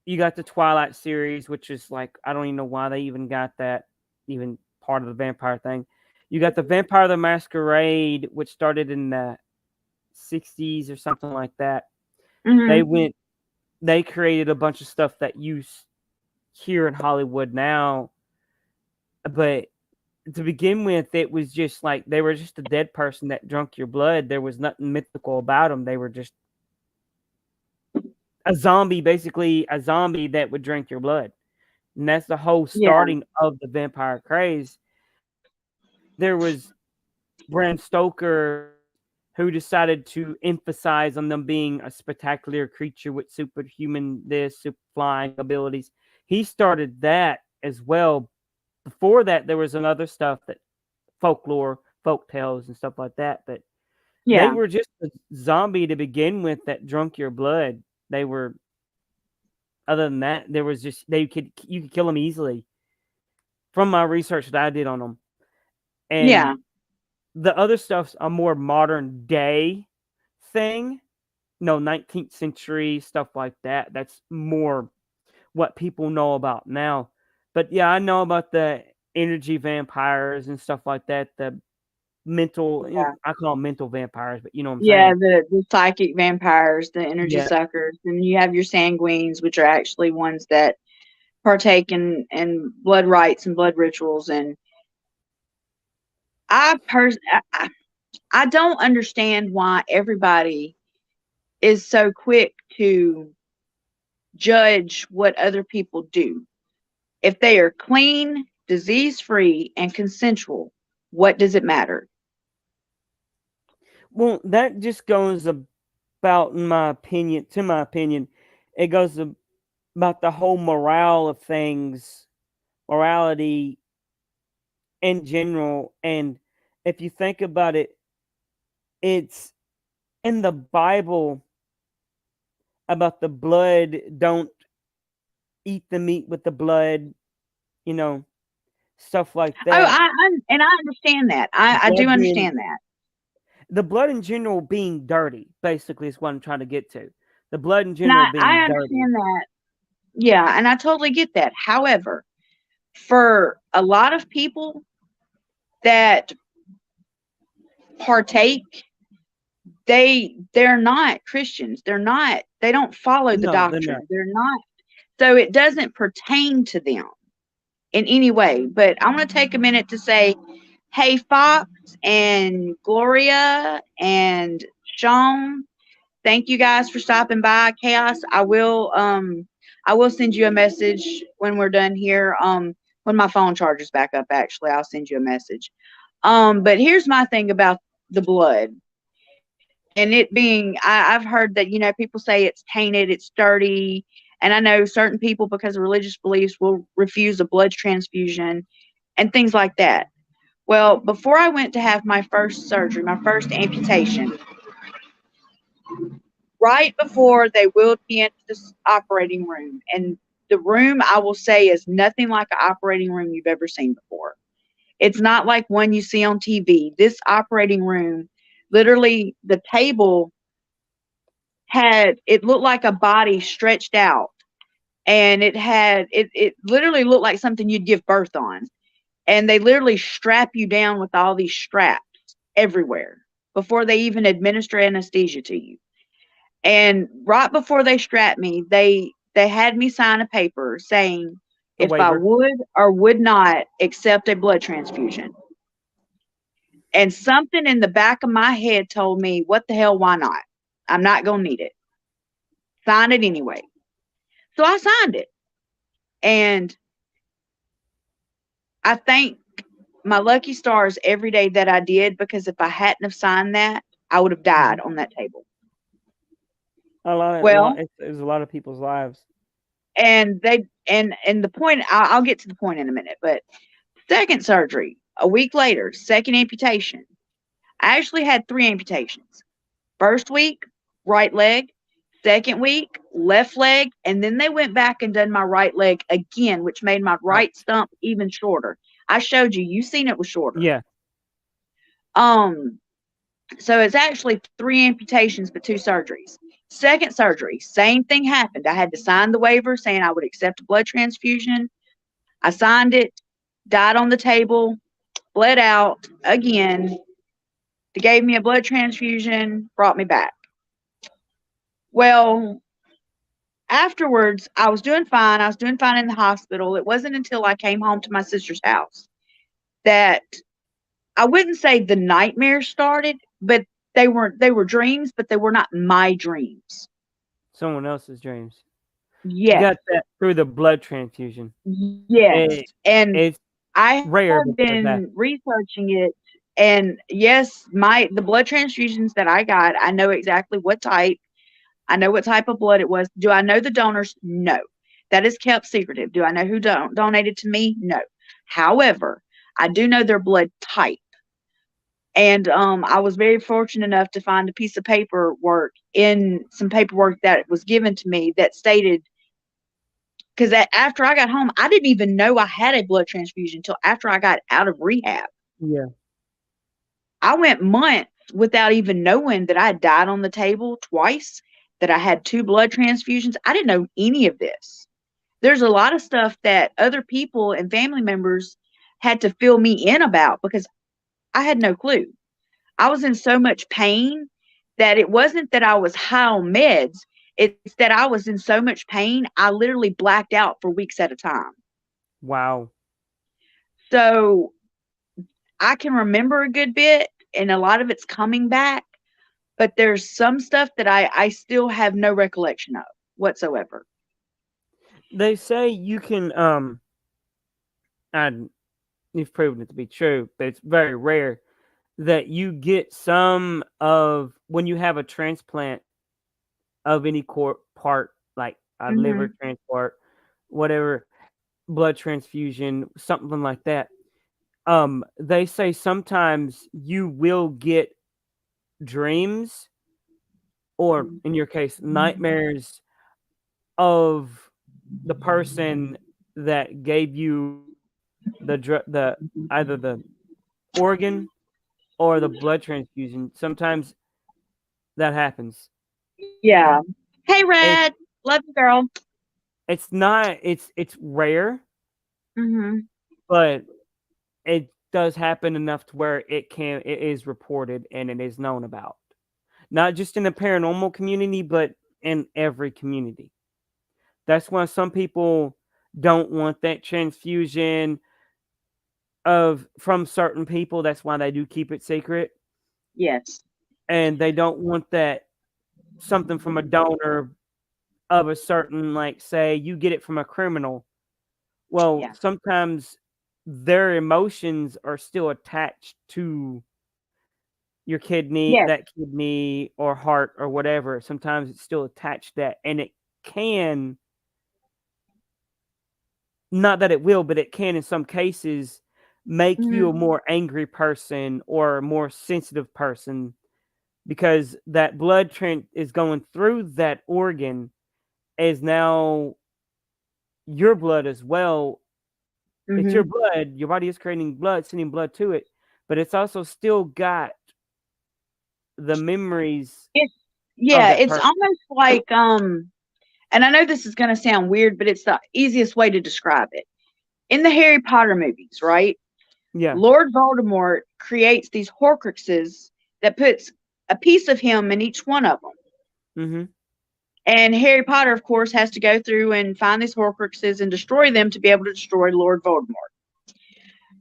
you got the Twilight series, which is like I don't even know why they even got that even part of the vampire thing. You got the Vampire the Masquerade, which started in the 60s or something like that. They Mhm. went, they created a bunch of stuff that you hear in Hollywood now, but to begin with, it was just like they were just a dead person that drunk your blood. There was nothing mythical about them. They were just a zombie, basically a zombie that would drink your blood. And that's the whole Yeah. starting of the vampire craze. There was Bram Stoker who decided to emphasize on them being a spectacular creature with superhuman this, super flying abilities. He started that as well. Before that, there was another stuff that folklore, folk tales, and stuff like that. But they Yeah. were just a zombie to begin with that drunk your blood. They were. Other than that, there was just you could kill them easily. From my research that I did on them, and Yeah. the other stuff's a more modern day thing. No, 19th century stuff like that. That's more what people know about now. But yeah, I know about the energy vampires and stuff like that. The mental, Yeah. I call them mental vampires, but you know what I'm Yeah, saying. the psychic vampires, the energy Yeah. suckers, and you have your sanguines, which are actually ones that partake in blood rites and blood rituals. And I pers I don't understand why everybody is so quick to judge what other people do. If they are clean, disease free, and consensual, what does it matter? Well, that just goes about, in my opinion, to my opinion, it goes about the whole morale of things, morality in general. And if you think about it, it's in the Bible about the blood, don't eat the meat with the blood, you know, stuff like Oh, that. and I understand that. I do Blood being understand that. the blood in general being dirty, basically is what I'm trying to get to. The blood in And general I being dirty. understand that. Yeah, and I totally get that. However, for a lot of people that partake, they're not Christians. They don't follow the No, they're not. doctrine. They're not, so it doesn't pertain to them in any way. But I want to take a minute to say, hey, Fox and Gloria and Sean, thank you guys for stopping by. Chaos, I will send you a message when we're done here. When my phone charges back up, actually, I'll send you a message. But here's my thing about the blood. And it being, I've heard that, people say it's tainted, it's dirty. And I know certain people, because of religious beliefs, will refuse a blood transfusion and things like that. Well, before I went to have my first surgery, my first amputation, right before they wheeled me into this operating room, and the room, I will say, is nothing like an operating room you've ever seen before. It's not like one you see on TV. This operating room, literally, the table it looked like a body stretched out, and it literally looked like something you'd give birth on. And they literally strap you down with all these straps everywhere before they even administer anesthesia to you. And right before they strapped me, they had me sign a paper saying A if I waiver. would or would not accept a blood transfusion. And something in the back of my head told me, what the hell, why not? I'm not going to need it. Sign it anyway. So I signed it. And I thank my lucky stars every day that I did, because if I hadn't have signed that, I would have died Mhm. on that table. A Well, lot, it's a lot of people's lives. and the point, I'll get to the point in a minute, but second surgery, a week later, second amputation. I actually had 3 amputations. First week, right leg. Second week, left leg. And then they went back and done my right leg again, which made my right Ouch. stump even shorter. I showed you. You seen it was shorter. Yeah. Um, so it's actually 3 amputations, but 2 surgeries. Second surgery, same thing happened. I had to sign the waiver saying I would accept a blood transfusion. I signed it, died on the table, bled out again. They gave me a blood transfusion, brought me back. Well, afterwards, I was doing fine. I was doing fine in the hospital. It wasn't until I came home to my sister's house that I wouldn't say the nightmares started, but they were dreams, but they were not my dreams. Someone else's dreams. You Yes. got that through the blood transfusion. Yes. It, And it's I rare have that does been happen. researching it, and yes, the blood transfusions that I got, I know exactly what type. I know what type of blood it was. Do I know the donors? No. That is kept secretive. Do I know who donated to me? No. However, I do know their blood type. And I was very fortunate enough to find a piece of paperwork in some paperwork that was given to me that stated, because after I got home, I didn't even know I had a blood transfusion until after I got out of rehab. Yeah. I went months without even knowing that I had died on the table twice, that I had 2 blood transfusions. I didn't know any of this. There's a lot of stuff that other people and family members had to fill me in about because I had no clue. I was in so much pain that it wasn't that I was high on meds. It's that I was in so much pain, I literally blacked out for weeks at a time. Wow. So I can remember a good bit, and a lot of it's coming back, but there's some stuff that I still have no recollection of whatsoever. They say you can and you've proven it to be true, but it's very rare that you get some of when you have a transplant of any part, like a liver Mhm. transplant, whatever, blood transfusion, something like that. They say sometimes you will get dreams, or in your case, nightmares of the person that gave you the either the organ or the blood transfusion. Sometimes that happens. Yeah. Hey, It's Red. Love you, girl. it's not it's rare, Mhm. but it does happen enough to where it is reported and it is known about. Not just in the paranormal community, but in every community. That's why some people don't want that transfusion of from certain people. That's why they do keep it secret. Yes. And they don't want that something from a donor of a certain, like, say you get it from a criminal. Well, Yeah. sometimes their emotions are still attached to your kidney, Yes. that kidney or heart or whatever. Sometimes it's still attached to that, and it can, not that it will, but it can in some cases make you a Mhm. more angry person or a more sensitive person because that blood is going through that organ is now your blood as well. It's your Mhm. blood. Your body is creating blood, sending blood to it, but it's also still got the memories It's of yeah, that it's person. almost like and I know this is going to sound weird, but it's the easiest way to describe it. In the Harry Potter movies, right? Yeah. Lord Voldemort creates these Horcruxes that puts a piece of him in each one of them. Mhm. And Harry Potter, of course, has to go through and find these Horcruxes and destroy them to be able to destroy Lord Voldemort.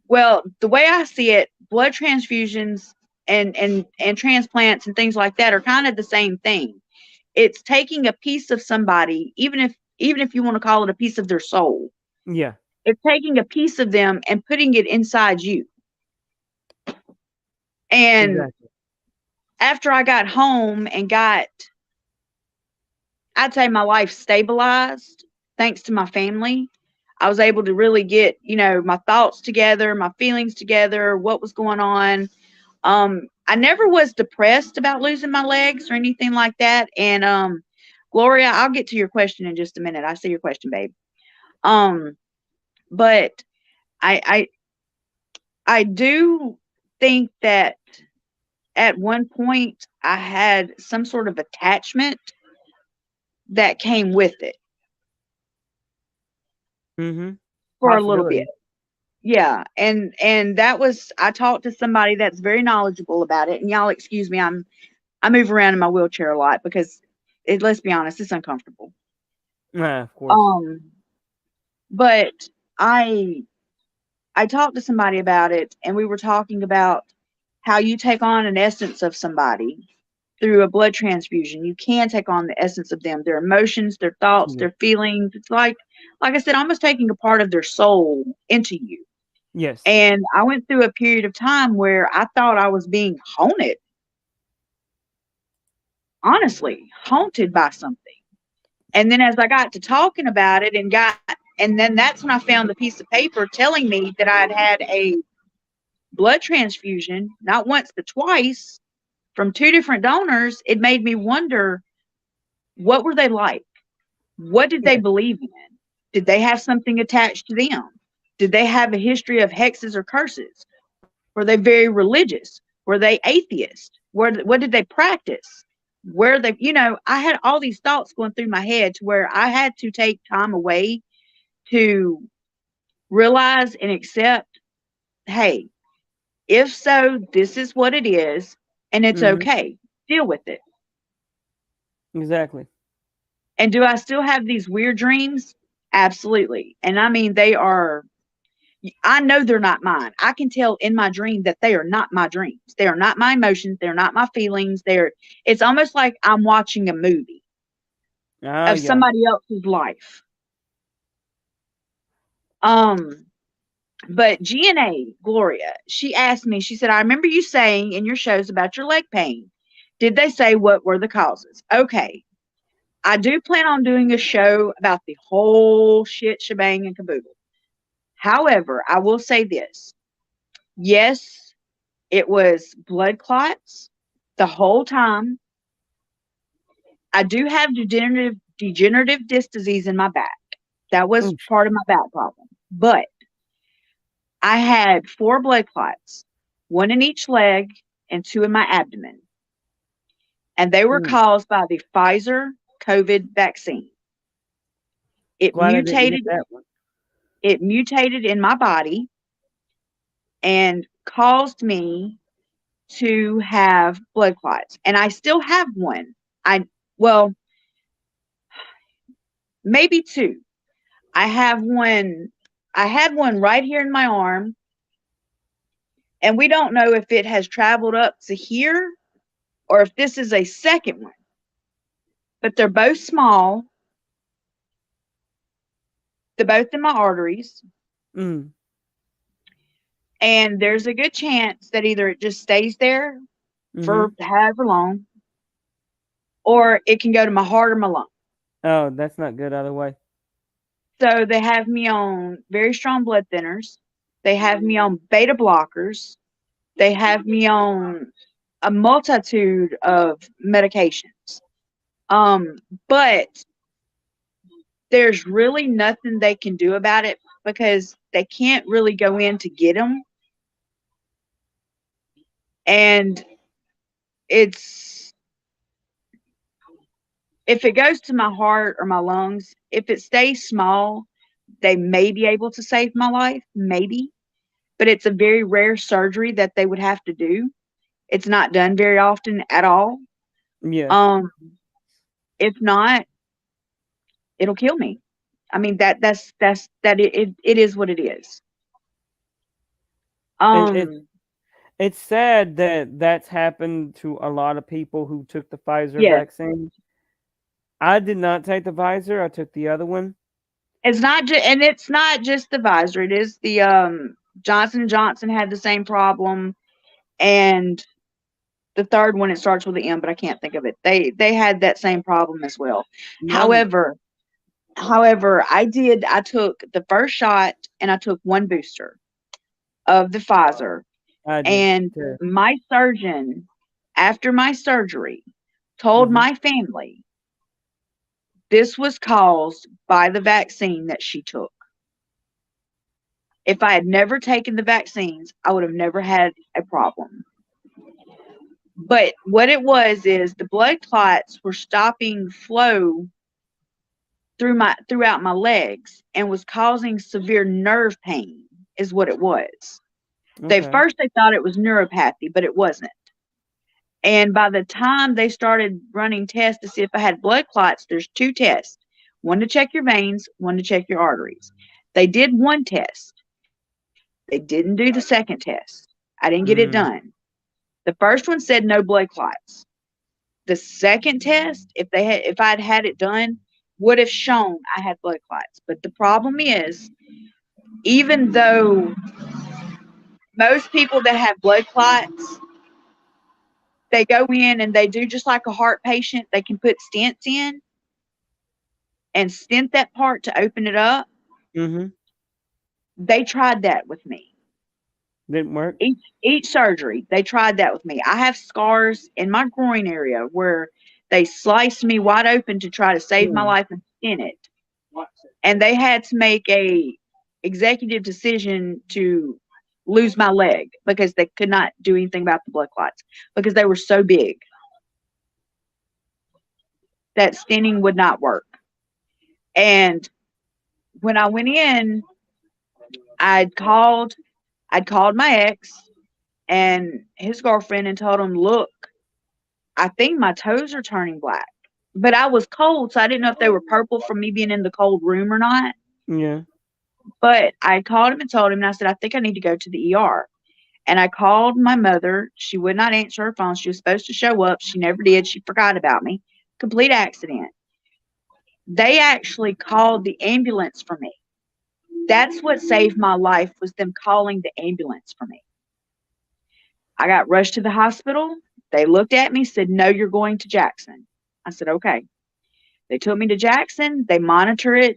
Well, the way I see it, blood transfusions and transplants and things like that are kind of the same thing. It's taking a piece of somebody, even if you want to call it a piece of their soul. Yeah. It's taking a piece of them and putting it inside you. And Exactly. after I got home and got, I'd say, my life stabilized, thanks to my family, I was able to really get, my thoughts together, my feelings together, what was going on. I never was depressed about losing my legs or anything like that. And Gloria, I'll get to your question in just a minute. I see your question, babe. Um, but I I do think that at one point I had some sort of attachment that came with it Mhm. for a little bit. Possibility. Yeah, and that was, I talked to somebody that's very knowledgeable about it. And y'all excuse me, I move around in my wheelchair a lot because let's be honest, it's uncomfortable. Of course. Um, but I I talked to somebody about it, and we were talking about how you take on an essence of somebody through a blood transfusion. You can take on the essence of them, their emotions, their thoughts, Yeah. their feelings. It's like I said, almost taking a part of their soul into you. Yes. And I went through a period of time where I thought I was being haunted, honestly, haunted by something. And then as I got to talking about it and then that's when I found the piece of paper telling me that I had had a blood transfusion, not once but twice, from two different donors. It made me wonder, what were they like? What did they Yeah. believe in? Did they have something attached to them? Did they have a history of hexes or curses? Were they very religious? Were they atheist? What did they practice? Where they, I had all these thoughts going through my head to where I had to take time away to realize and accept, hey, if so, this is what it is, and it's Hmm. okay. Deal with it. Exactly. And do I still have these weird dreams? Absolutely. And I mean, they are, I know they're not mine. I can tell in my dream that they are not my dreams. They are not my emotions. They're not my feelings. It's almost like I'm watching a movie Oh of yeah. somebody else's life. Um, but GNA, Gloria, she asked me, she said, I remember you saying in your shows about your leg pain. Did they say what were the causes? Okay. I do plan on doing a show about the whole shit shebang and caboodle. However, I will say this. Yes, it was blood clots the whole time. I do have degenerative disc disease in my back. That was Ooh, part of my back problem. But I had four blood clots, one in each leg and two in my abdomen. And they were ooh. caused by the Pfizer COVID vaccine. It Glad I didn't get mutated, that one. it mutated in my body and caused me to have blood clots. And I still have one. Well, maybe two. I have one. I had one right here in my arm, and we don't know if it has traveled up to here or if this is a second one. But they're both small. They're both in my arteries. Mm. And there's a good chance that either it just stays there for Mhm. however long, or it can go to my heart or my lung. Oh, that's not good either way. So they have me on very strong blood thinners. They have me on beta blockers. They have me on a multitude of medications. Um, but there's really nothing they can do about it because they can't really go in to get them. And it's, if it goes to my heart or my lungs, if it stays small, they may be able to save my life, maybe, but it's a very rare surgery that they would have to do. It's not done very often at all. Yeah. Um, if not, it'll kill me. I mean it is what it is. It, it Um, it's sad that that's happened to a lot of people who took the Pfizer yes, vaccine. I did not take the Pfizer. I took the other one. it's not just the visor. It is the Johnson Johnson had the same problem, and the third one, it starts with an M, but I can't think of it. They had that same problem as well. None. However, I took the first shot and I took one booster of the Pfizer. I did And too. my surgeon, after my surgery, told Mhm. my family this was caused by the vaccine that she took. If I had never taken the vaccines, I would have never had a problem. But what it was is the blood clots were stopping flow throughout my legs and was causing severe nerve pain. is what it was. Okay. First they thought it was neuropathy, but it wasn't. And by the time they started running tests to see if I had blood clots, there's 2 tests. One to check your veins, one to check your arteries. They did one test. They didn't do the second test. I didn't get it Mm. done. The first one said no blood clots. The second test, if I'd had it done, would have shown I had blood clots. But the problem is, even though most people that have blood clots, they go in and they do just like a heart patient, they can put stents in and stent that part to open it up. Mm-hmm. They tried that with me. Didn't work. Each surgery, they tried that with me. I have scars in my groin area where they sliced me wide open to try to save my life and stent it. And they had to make a executive decision to lose my leg because they could not do anything about the blood clots because they were so big that stenting would not work. And when I went in, I'd called my ex and his girlfriend and told him, look, I think my toes are turning black. But I was cold, so I didn't know if they were purple from me being in the cold room or not. Yeah. But I called him and told him, and I said, I think I need to go to the ER. And I called my mother. She would not answer her phone. She was supposed to show up. She never did. She forgot about me. Complete accident. They actually called the ambulance for me. That's what saved my life, was them calling the ambulance for me. I got rushed to the hospital. They looked at me, said, no, you're going to Jackson. I said, okay. They took me to Jackson. They monitored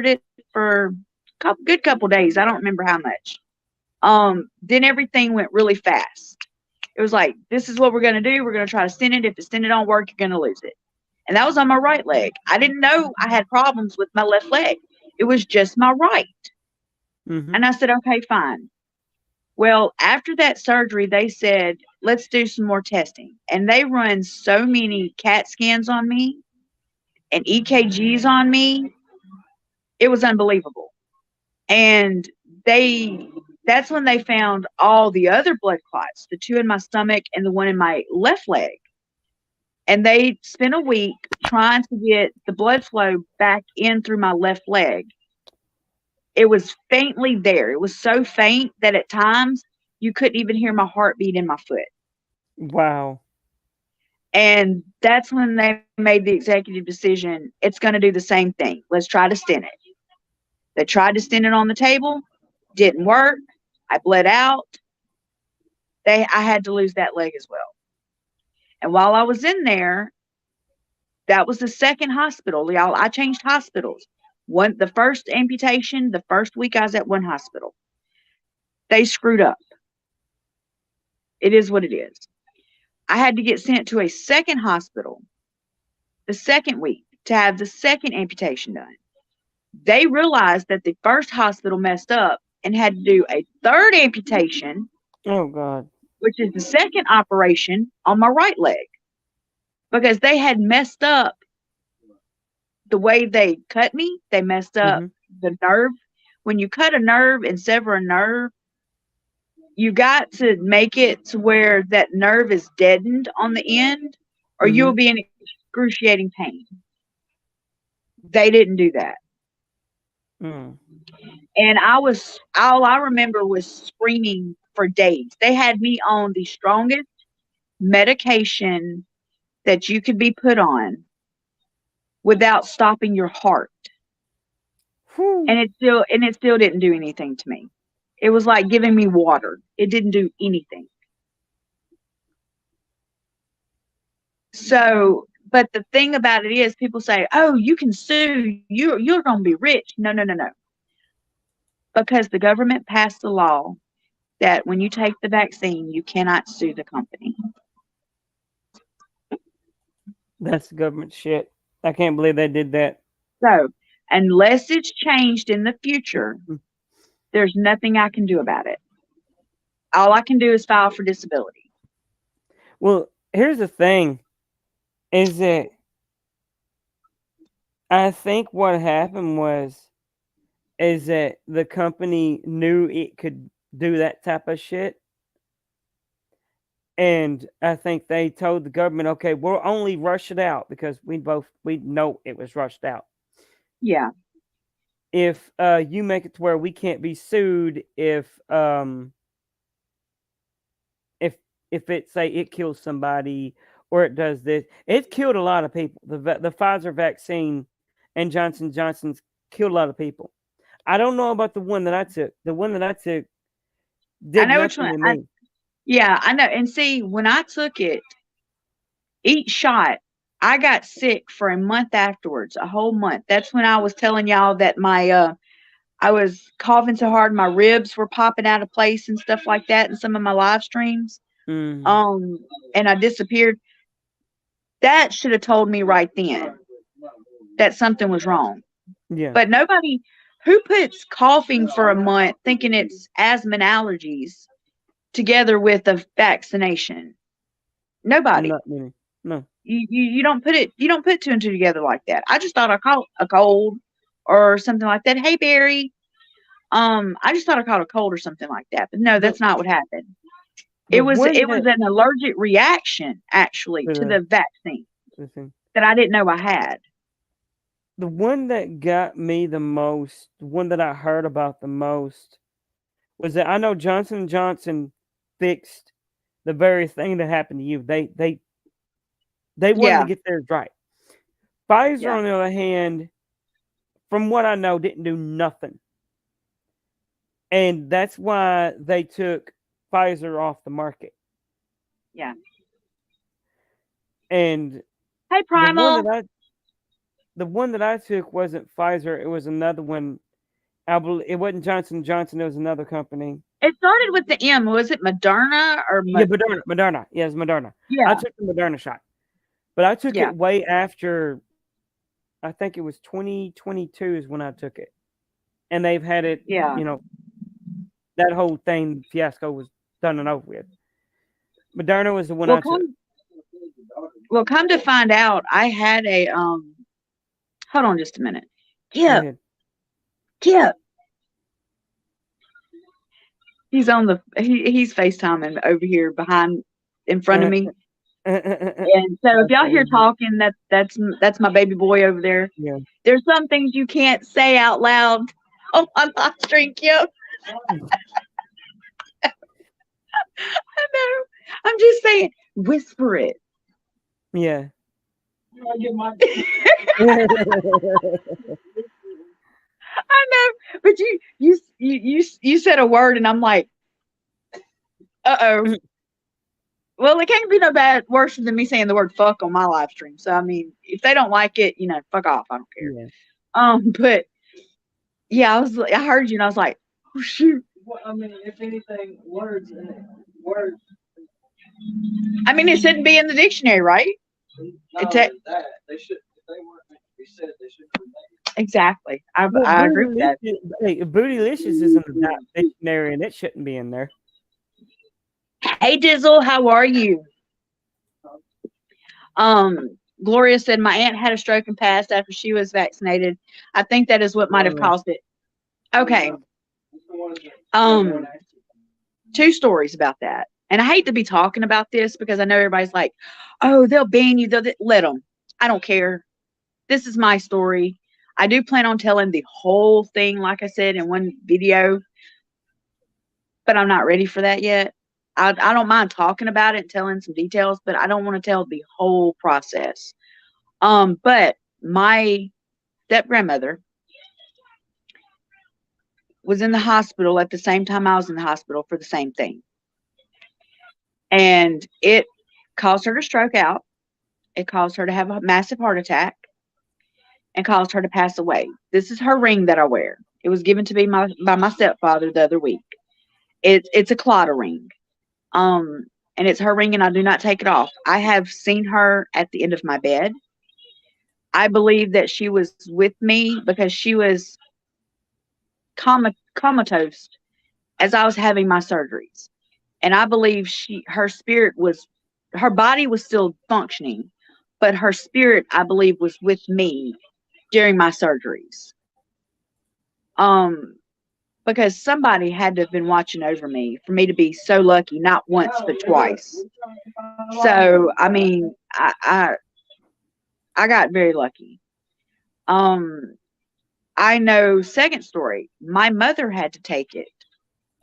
it for a good couple days. I don't remember how much. Then everything went really fast. It was like, this is what we're going to do. We're going to try to stent it. If the stent don't work, you're going to lose it. And that was on my right leg. I didn't know I had problems with my left leg. It was just my right. Mm-hmm. And I said, okay, fine. Well, after that surgery, they said, let's do some more testing. And they run so many CAT scans on me and EKGs on me. It was unbelievable. And that's when they found all the other blood clots, the 2 in my stomach and the one in my left leg. And they spent a week trying to get the blood flow back in through my left leg. It was faintly there. It was so faint that at times you couldn't even hear my heartbeat in my foot. Wow. And that's when they made the executive decision, it's going to do the same thing. Let's try to stent it. They tried to stent it on the table. Didn't work. I bled out. I had to lose that leg as well. And while I was in there, that was the second hospital. Y'all, I changed hospitals. The first amputation, the first week I was at one hospital. They screwed up. It is what it is. I had to get sent to a second hospital the second week to have the second amputation done. They realized that the first hospital messed up and had to do a third amputation. Oh, God. Which is the second operation on my right leg, because they had messed up the way they cut me. They messed up the nerve. When you cut a nerve and sever a nerve, you got to make it to where that nerve is deadened on the end, or you'll be in excruciating pain. They didn't do that. And all I remember was screaming for days. They had me on the strongest medication that you could be put on without stopping your heart. And it still didn't do anything to me. It was like giving me water. It didn't do anything. So, but the thing about it is, people say, oh, you can sue. You're going to be rich. No. Because the government passed a law that when you take the vaccine, you cannot sue the company. That's government shit. I can't believe they did that. So, unless it's changed in the future, there's nothing I can do about it. All I can do is file for disability. Well, here's the thing, is that I think what happened was is that the company knew it could do that type of shit. And I think they told the government, okay, we'll only rush it out because we know it was rushed out. Yeah. If you make it to where we can't be sued if it say it kills somebody or it does this, it killed a lot of people. The Pfizer vaccine and Johnson's killed a lot of people. I don't know about the one that I took. The one that I took I did know which nothing one. to me. Yeah, I know. And see, when I took it, each shot, I got sick for a month afterwards, a whole month. That's when I was telling y'all that I was coughing so hard my ribs were popping out of place and stuff like that in some of my live streams. Mm. And I disappeared. That should have told me right then that something was wrong. Yeah. But nobody who puts coughing for a month thinking it's asthma and allergies together with a vaccination. Nobody. Not many. No. You don't put it. You don't put two and two together like that. I just thought I caught a cold or something like that. Hey Barry, I just thought I caught a cold or something like that. But no, that's not what happened. It was an allergic reaction actually to the vaccine that I didn't know I had. The one that got me the most, the one that I heard about the most, was that I know Johnson & Johnson fixed the very thing that happened to you. They wanted to get theirs right. Pfizer, on the other hand, from what I know, didn't do nothing. And that's why they took Pfizer off the market. Yeah. And hey, Primal. The one that I took wasn't Pfizer. It was another one. It wasn't Johnson & Johnson. It was another company. It started with the M. Was it Moderna or yeah, Moderna. Yeah, it's Moderna. Yeah. I took the Moderna shot. But I took it way after, I think it was 2022 is when I took it. And they've had it, that whole thing, fiasco was done and over with. Moderna was the one I took. Well, come to find out, I had a, hold on just a minute. Kip. He's he's FaceTiming over here in front of me. And so if y'all hear talking, that's my baby boy over there. Yeah. There's some things you can't say out loud on my live stream, Kip. I know. I'm just saying, whisper it. Yeah. I know, but you said a word, and I'm like, uh-oh. Well, it can't be no bad worse than me saying the word fuck on my live stream. So I mean, if they don't like it, fuck off. I don't care. Yeah. But yeah, I heard you, and I was like, oh shoot. Well, I mean, if anything, words. I mean, it shouldn't be in the dictionary, right? Not that they should. If they weren't meant to be said, they shouldn't be made. Exactly. I agree with that. Hey, bootylicious is in the dictionary, and it shouldn't be in there. Hey Dizzle, how are you? Gloria said my aunt had a stroke and passed after she was vaccinated. I think that is what might have caused it. Okay. 2 stories about that. And I hate to be talking about this because I know everybody's like, oh, they'll ban you. Let them. I don't care. This is my story. I do plan on telling the whole thing, like I said, in one video. But I'm not ready for that yet. I don't mind talking about it and telling some details, but I don't want to tell the whole process. But my step-grandmother was in the hospital at the same time I was in the hospital for the same thing. And it caused her to stroke out. It caused her to have a massive heart attack and caused her to pass away. This is her ring that I wear. It was given to me by my stepfather the other week. It's a clotter ring. And it's her ring, and I do not take it off. I have seen her at the end of my bed. I believe that she was with me because she was comatose as I was having my surgeries. And I believe her body was still functioning, but her spirit, I believe, was with me during my surgeries. Because somebody had to have been watching over me for me to be so lucky, not once but twice. So I mean, I got very lucky. I know, second story, my mother had to take it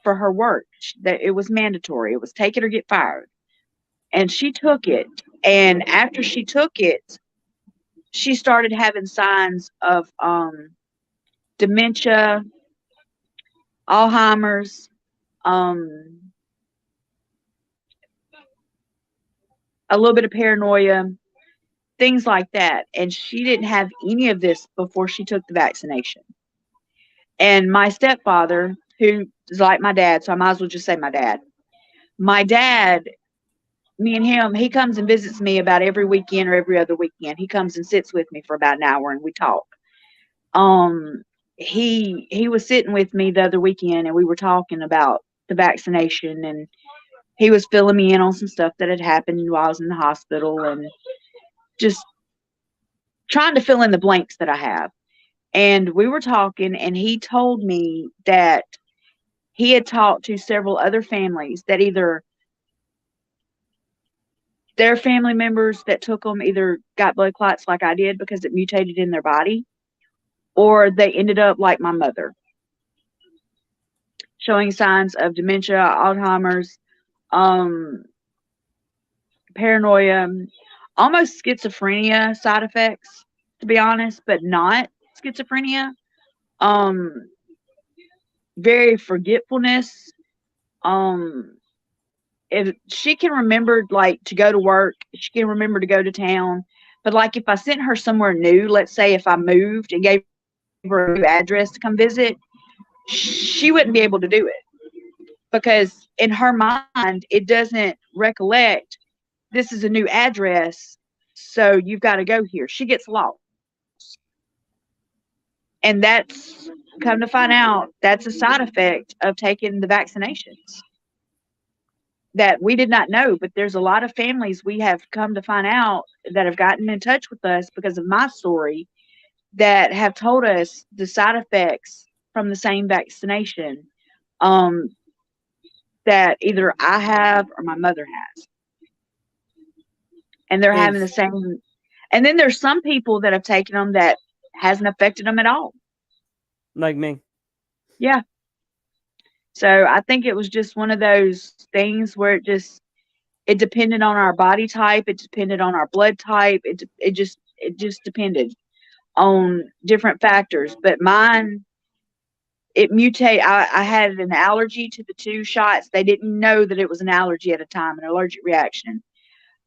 for her work. That it was mandatory. It was take it or get fired. And she took it. And after she took it, she started having signs of dementia, Alzheimer's, a little bit of paranoia, things like that. And she didn't have any of this before she took the vaccination. And my stepfather, who is like my dad, so I might as well just say my dad, me and him, he comes and visits me about every weekend or every other weekend. He comes and sits with me for about an hour and we talk. He was sitting with me the other weekend and we were talking about the vaccination, and he was filling me in on some stuff that had happened while I was in the hospital and just trying to fill in the blanks that I have. And we were talking, and he told me that he had talked to several other families that either their family members that took them either got blood clots like I did because it mutated in their body, or they ended up like my mother, showing signs of dementia, Alzheimer's, paranoia, almost schizophrenia side effects, to be honest, but not schizophrenia. Very forgetfulness. If she can remember, like, to go to work, she can remember to go to town, but like if I sent her somewhere new, let's say if I moved and gave her a new address to come visit, she wouldn't be able to do it because in her mind it doesn't recollect this is a new address, so you've got to go here. She gets lost. And that's, come to find out, that's a side effect of taking the vaccinations that we did not know. But there's a lot of families we have come to find out that have gotten in touch with us because of my story that have told us the side effects from the same vaccination that either I have or my mother has. And they're having the same. And then there's some people that have taken them that hasn't affected them at all. Like me. Yeah. So I think it was just one of those things where it depended on our body type. It depended on our blood type. It just depended on different factors. But mine, it mutated. I had an allergy to the 2 shots. They didn't know that it was an allergy at a time, an allergic reaction.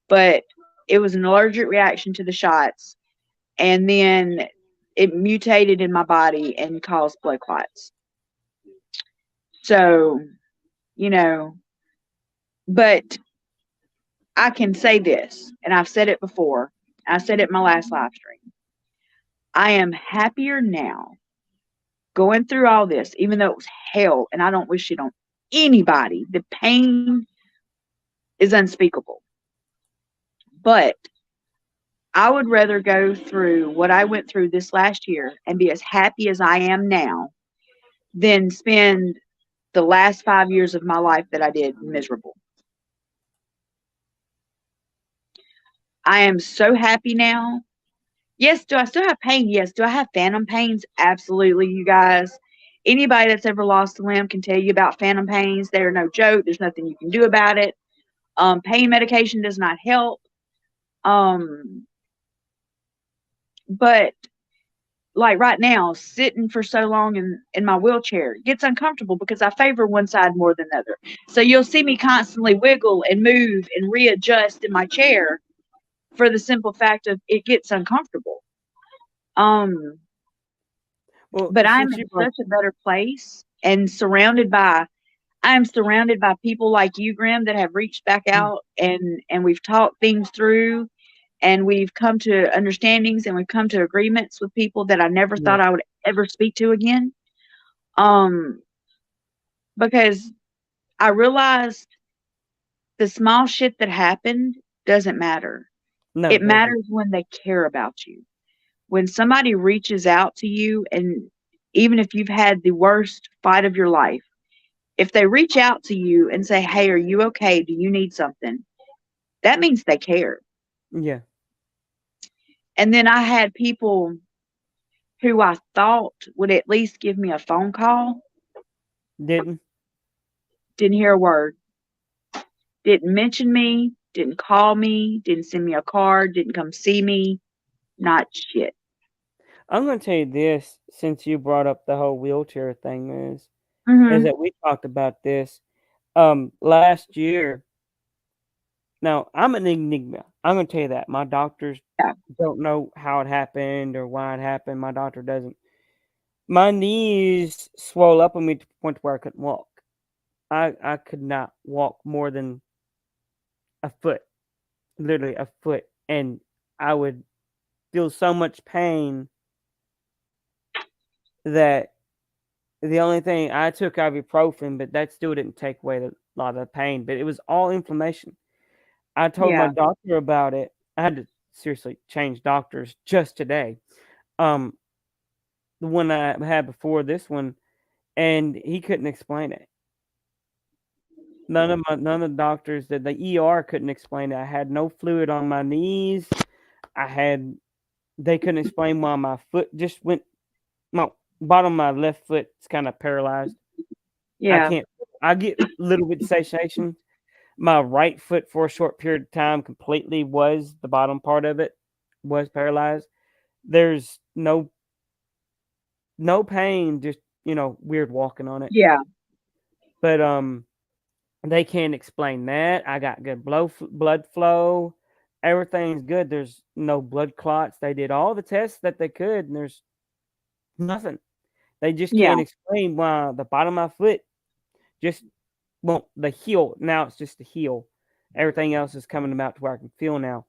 But it was an allergic reaction to the shots. And then it mutated in my body and caused blood clots. So, but I can say this, and I've said it before. I said it in my last live stream. I am happier now going through all this, even though it was hell, and I don't wish it on anybody. The pain is unspeakable. But I would rather go through what I went through this last year and be as happy as I am now than spend the last 5 years of my life that I did miserable. I am so happy now. Yes, do I still have pain? Yes. Do I have phantom pains? Absolutely, you guys. Anybody that's ever lost a limb can tell you about phantom pains. They are no joke. There's nothing you can do about it. Pain medication does not help. But like right now, sitting for so long in my wheelchair gets uncomfortable because I favor one side more than the other. So you'll see me constantly wiggle and move and readjust in my chair for the simple fact of it gets uncomfortable. But I'm in such a better place and I'm surrounded by people like you, Grim, that have reached back out and we've talked things through. And we've come to understandings and we've come to agreements with people that I never thought I would ever speak to again. Because I realized the small shit that happened doesn't matter. No, it matters when they care about you. When somebody reaches out to you and even if you've had the worst fight of your life, if they reach out to you and say, "Hey, are you okay? Do you need something?" That means they care. Yeah. And then I had people who I thought would at least give me a phone call, Didn't. didn't hear a word, didn't mention me, didn't call me, didn't send me a card, didn't come see me, not shit. I'm going to tell you this, since you brought up the whole wheelchair thing, is Mhm. that we talked about this last year. Now, I'm an enigma. I'm going to tell you that. My doctors Yeah. don't know how it happened or why it happened. My doctor doesn't. My knees swelled up on me to the point where I couldn't walk. I could not walk more than a foot, literally a foot, and I would feel so much pain that the only thing I took ibuprofen, but that still didn't take away a lot of the pain. But it was all inflammation. I told my Yeah. doctor about it. I had to seriously change doctors just today. Um, the one I had before this one, and he couldn't explain it. None of the doctors that the ER couldn't explain it. I had no fluid on my knees. I had they couldn't explain why my foot just went my bottom of my left foot is kind of paralyzed. I Yeah. can't I get little bit sensation. My right foot for a short period of time completely was the bottom part of it was paralyzed. There's no pain, just weird walking on it. Yeah. But they can't explain that. I got good blood flow. Everything's good. There's no blood clots. They did all the tests that they could, and there's nothing. They just Yeah. can't explain why the bottom of my foot just won't. The heel now it's just the heel. Everything else is coming about to where I can feel now.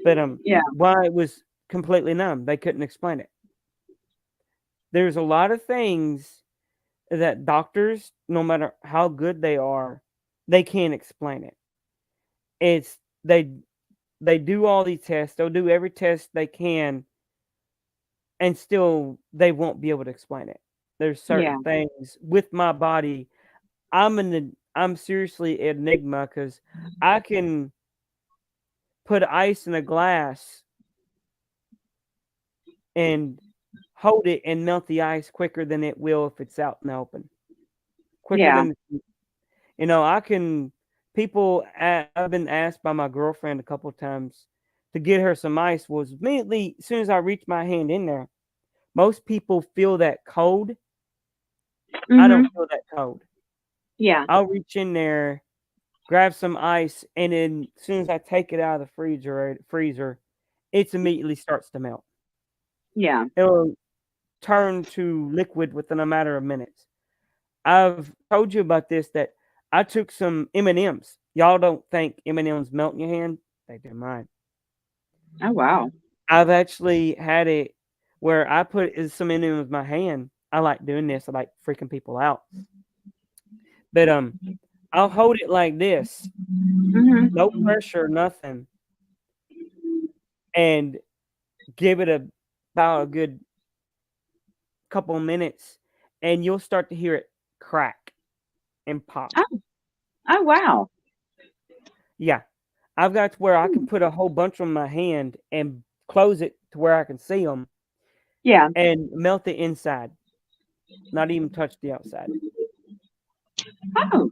But Yeah. why it was completely numb, they couldn't explain it. There's a lot of things that doctors, no matter how good they are, they can't explain it. It's they do all these tests, they'll do every test they can, and still they won't be able to explain it. There's certain Yeah. things with my body. I'm seriously an enigma because I can put ice in a glass and hold it and melt the ice quicker than it will if it's out in the open. Quicker Yeah. than I can. I've been asked by my girlfriend a couple of times to get her some ice. Was immediately as soon as I reach my hand in there, most people feel that cold. I don't Mhm. feel that cold. Yeah. I'll reach in there, grab some ice, and then as soon as I take it out of the freezer, it immediately starts to melt. Yeah. It'll turn to liquid within a matter of minutes. I've told you about this that I took some M&Ms. Y'all don't think M&Ms melt in your hand? They do mine. Oh wow. I've actually had it where I put some M&Ms in my hand. I like doing this. I like freaking people out. But I'll hold it like this, Mhm. no pressure, nothing, and give it about a good couple of minutes, and you'll start to hear it crack and pop. Oh. Oh wow. Yeah, I've got to where I can put a whole bunch on my hand and close it to where I can see them Yeah. and melt the inside, not even touch the outside. Oh,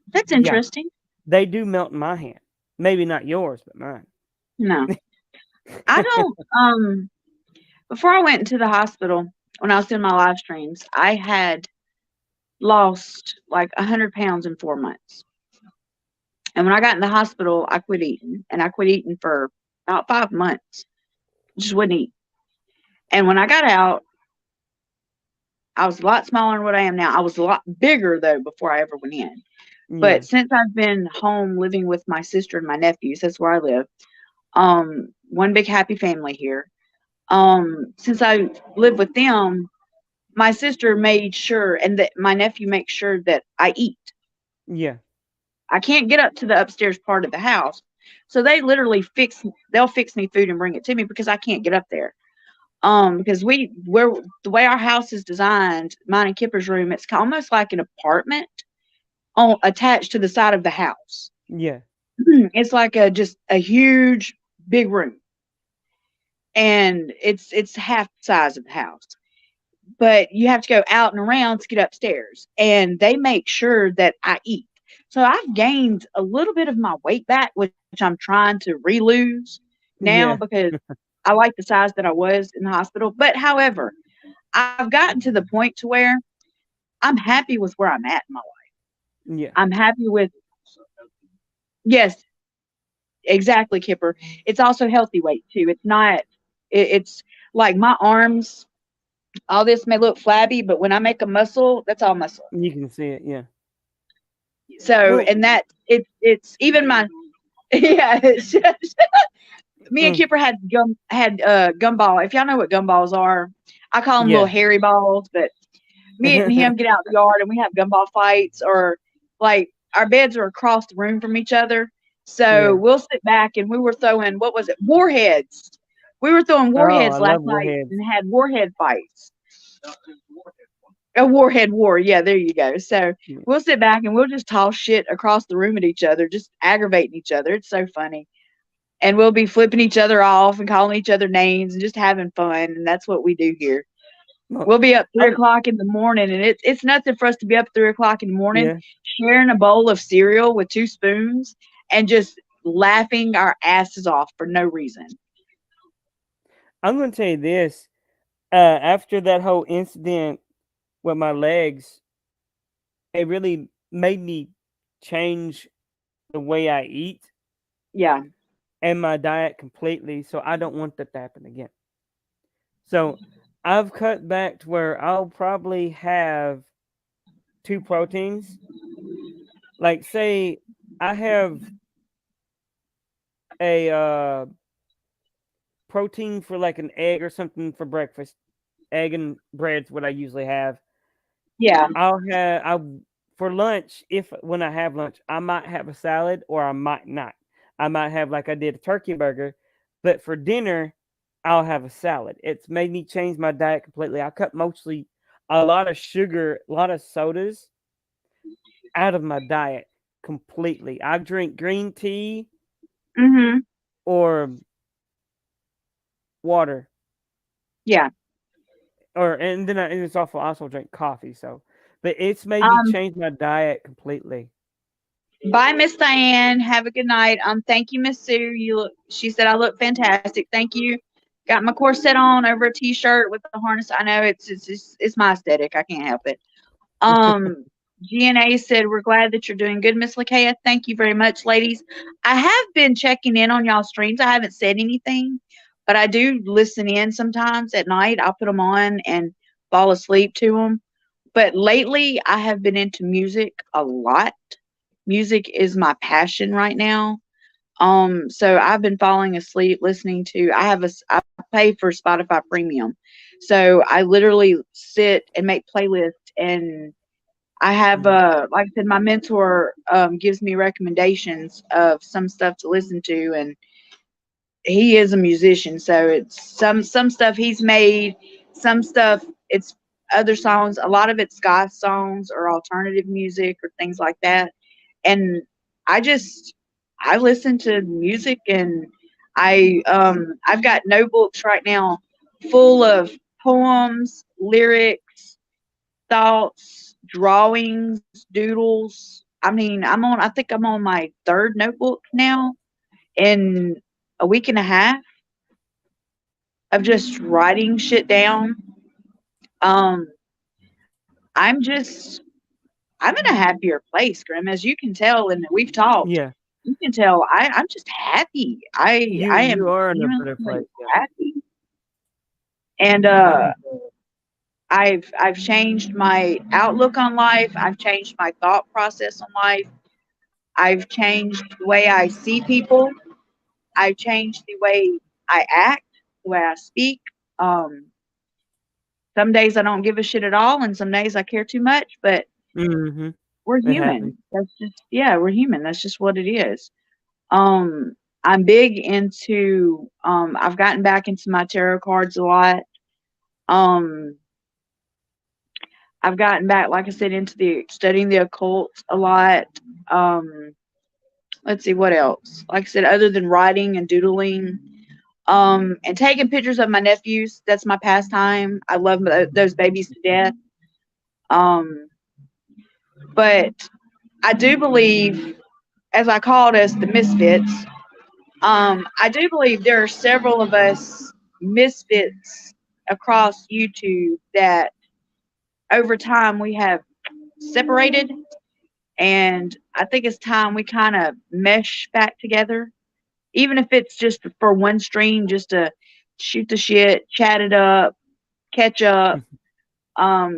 that's Yeah, interesting. they do melt in my hand. Maybe not yours, but mine. No. I don't before I went into the hospital when I was doing my live streams, I had lost like 100 pounds in 4 months. And when I got in the hospital, I quit eating. And I quit eating for about 5 months. Just wouldn't eat. And when I got out, I was a lot smaller than what I am now. I was a lot bigger though before I ever went in. Yeah, But since I've been home living with my sister and my nephews, that's where I live. One big happy family here. Since I live with them, my sister made sure, and that my nephew makes sure that I eat. yeah, I can't get up to the upstairs part of the house, so they literally they'll fix me food and bring it to me because I can't get up there. Because we're the way our house is designed, mine and Kipper's room, it's almost like an apartment on attached to the side of the house. Yeah. It's like just a huge big room, and it's half the size of the house. But you have to go out and around to get upstairs, and they make sure that I eat. So I've gained a little bit of my weight back, which I'm trying to re-lose now Yeah. because I like the size that I was in the hospital. But however, I've gotten to the point to where I'm happy with where I'm at in my life. Yeah. I'm happy with, yes, exactly, Kipper. It's also healthy weight too. It's not, it's like my arms, all this may look flabby, but when I make a muscle, that's all muscle. You can see it. Yeah. So, Well. and that it's even my, yeah, me and Mm, Kipper had gumball. If y'all know what gumballs are, I call them little yeah. hairy balls, but me and him get out in the yard and we have gumball fights, or like our beds are across the room from each other. So Yeah. we'll sit back and we were throwing, what was it? Warheads. We were throwing Oh, I warheads last love night warheads. and had warhead fights. A warhead war. Yeah, there you go. So Yeah. we'll sit back and we'll just toss shit across the room at each other, just aggravating each other. It's so funny. And we'll be flipping each other off and calling each other names and just having fun. And that's what we do here. Well, We'll be up I 3 o'clock in the morning, and it's nothing for us to be up 3 o'clock in the morning, yeah. sharing a bowl of cereal with 2 spoons and just laughing our asses off for no reason. I'm gonna tell you this. After that whole incident with my legs, it really made me change the way I eat Yeah. and my diet completely. So I don't want that to happen again. So I've cut back to where I'll probably have two proteins. Like, say I have a protein for like an egg or something for breakfast. Egg and bread's what I usually have. Yeah. I for lunch, if when I have lunch, I might have a salad or I might not. I might have, like I did, a turkey burger, but for dinner I'll have a salad. It's made me change my diet completely. I cut mostly a lot of sugar, a lot of sodas out of my diet completely. I drink green tea Mhm. or water, Yeah. or and then and it's awful. I also drink coffee. So, but it's made me Um. change my diet completely. Bye, Miss Diane. Have a good night. Thank you, Miss Sue. You look. She said I look fantastic. Thank you. Got my corset on over a t-shirt with the harness. I know it's my aesthetic. I can't help it. Um, GNA said, we're glad that you're doing good, Miss Lakaya. Thank you very much, ladies. I have been checking in on y'all streams. I haven't said anything, but I do listen in sometimes at night. I'll put them on and fall asleep to them. But lately, I have been into music a lot. Music is my passion right now. So I've been falling asleep listening to, I pay for Spotify Premium. So I literally sit and make playlists, and I have, Mm. like I said, my mentor gives me recommendations of some stuff to listen to, and he is a musician, so it's some stuff he's made, some stuff it's other songs. A lot of it's goth songs or alternative music or things like that, and I just I listen to music, and I've got notebooks right now full of poems, lyrics, thoughts, drawings, doodles. I mean, I think I'm on my third notebook now in a week and a half of just writing shit down. Um, I'm just, I'm in a happier place, Grim, as you can tell, and we've talked. Yeah, You can tell I'm just happy. I you am are in a better genuinely place. Yeah, happy, and I can tell. I've changed my outlook on life. I've changed my thought process on life. I've changed the way I see people. I've changed the way I act, the way I speak. Um, some days I don't give a shit at all, and some days I care too much. But Mm-hmm. we're It happens. human. That's just yeah, we're human. That's just what it is. I'm big into. I've gotten back into my tarot cards a lot. Um, I've gotten back, like I said, into the studying the occult a lot. Um, let's see what else. Like I said, other than writing and doodling, and taking pictures of my nephews. That's my pastime. I love those babies to death. Um, but I do believe, as I called us, the misfits. I do believe there are several of us misfits across YouTube that over time we have separated, and I think it's time we kind of mesh back together, even if it's just for one stream, just to shoot the shit, chat it up, catch up,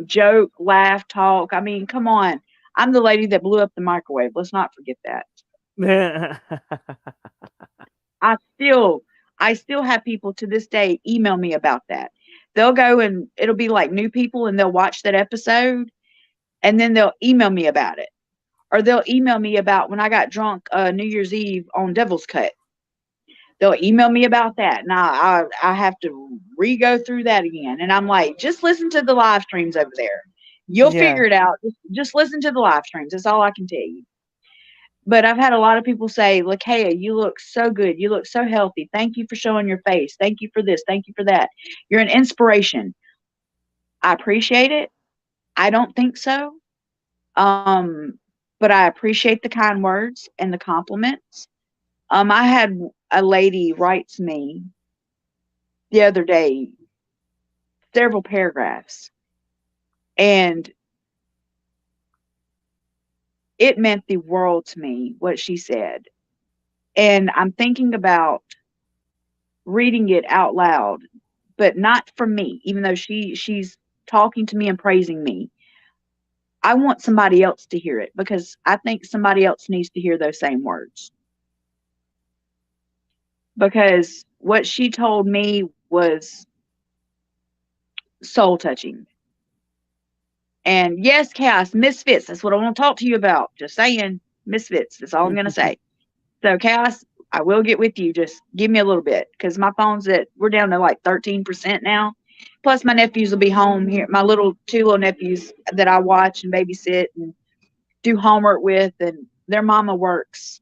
joke, laugh, talk. I mean, come on. I'm the lady that blew up the microwave. Let's not forget that. I still have people to this day email me about that. They'll go and it'll be like new people and they'll watch that episode and then they'll email me about it. Or they'll email me about when I got drunk New Year's Eve on Devil's Cut. They'll email me about that. And I have to re-go through that again. And I'm like, just listen to the live streams over there. You'll figure it out. Just listen to the live streams. That's all I can tell you. But I've had a lot of people say, Lakaya, you look so good. You look so healthy. Thank you for showing your face. Thank you for this. Thank you for that. You're an inspiration. I appreciate it. I don't think so. But I appreciate the kind words and the compliments. I had a lady write to me the other day, several paragraphs, and it meant the world to me what she said. And I'm thinking about reading it out loud, but not from me, even though she's talking to me and praising me. I want somebody else to hear it because I think somebody else needs to hear those same words. Because what she told me was soul touching. And yes, Chaos, misfits. That's what I want to talk to you about. Just saying, misfits. That's all I'm going to say. So, Chaos, I will get with you. Just give me a little bit because my phone's we're down to like 13% now. Plus, my nephews will be home here. My two little nephews that I watch and babysit and do homework with, and their mama works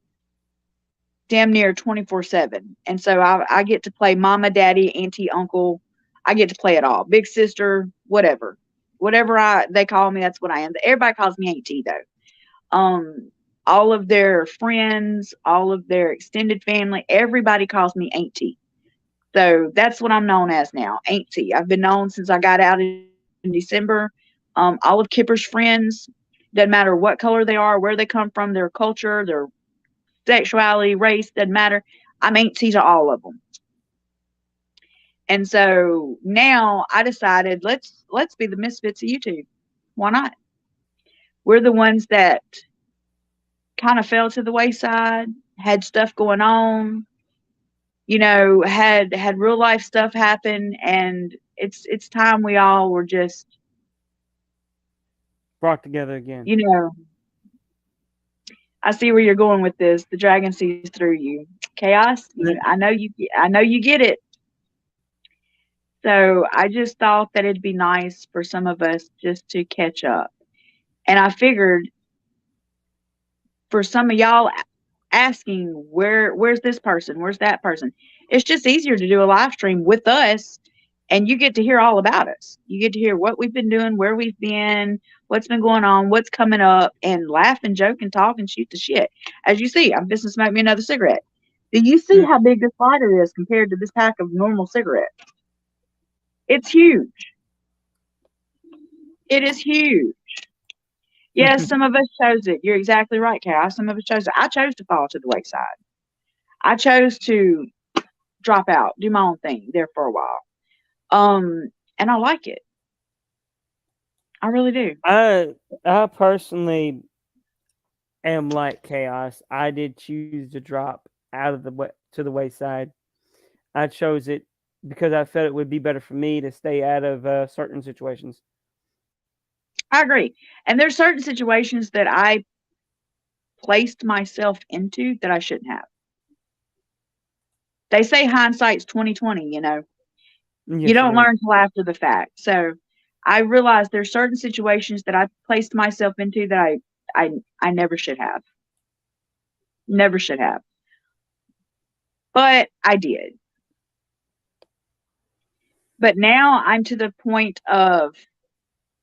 damn near 24/7. And so I get to play mama, daddy, auntie, uncle. I get to play it all. Big sister, whatever. Whatever they call me, that's what I am. Everybody calls me Auntie though. All of their friends, all of their extended family, everybody calls me Auntie. So that's what I'm known as now, Auntie. I've been known since I got out in December. All of Kipper's friends, doesn't matter what color they are, where they come from, their culture, their sexuality, race, doesn't matter. I'm Auntie to all of them. And so now I decided let's be the misfits of YouTube. Why not? We're the ones that kind of fell to the wayside, had stuff going on, had real life stuff happen, and it's time we all were just brought together again. I see where you're going with this. The dragon sees through you. Chaos, I know you get it. So I just thought that it'd be nice for some of us just to catch up. And I figured for some of y'all asking, where's this person? Where's that person? It's just easier to do a live stream with us and you get to hear all about us. You get to hear what we've been doing, where we've been, what's been going on, what's coming up, and laugh and joke and talk and shoot the shit. As you see, I'm just smoking me another cigarette. Do you see how big this lighter is compared to this pack of normal cigarettes? It's huge. It is huge. Yes, some of us chose it. You're exactly right, Carol. Some of us chose it. I chose to fall to the wayside. I chose to drop out, do my own thing there for a while. And I like it. I really do. I personally am like Chaos. I did choose to drop out of to the wayside. I chose it because I felt it would be better for me to stay out of certain situations. I agree. And there's certain situations that I placed myself into that I shouldn't have. They say hindsight's 20/20, You don't learn till after the fact. So I realized there's certain situations that I placed myself into that I never should have. Never should have. But I did. But now I'm to the point of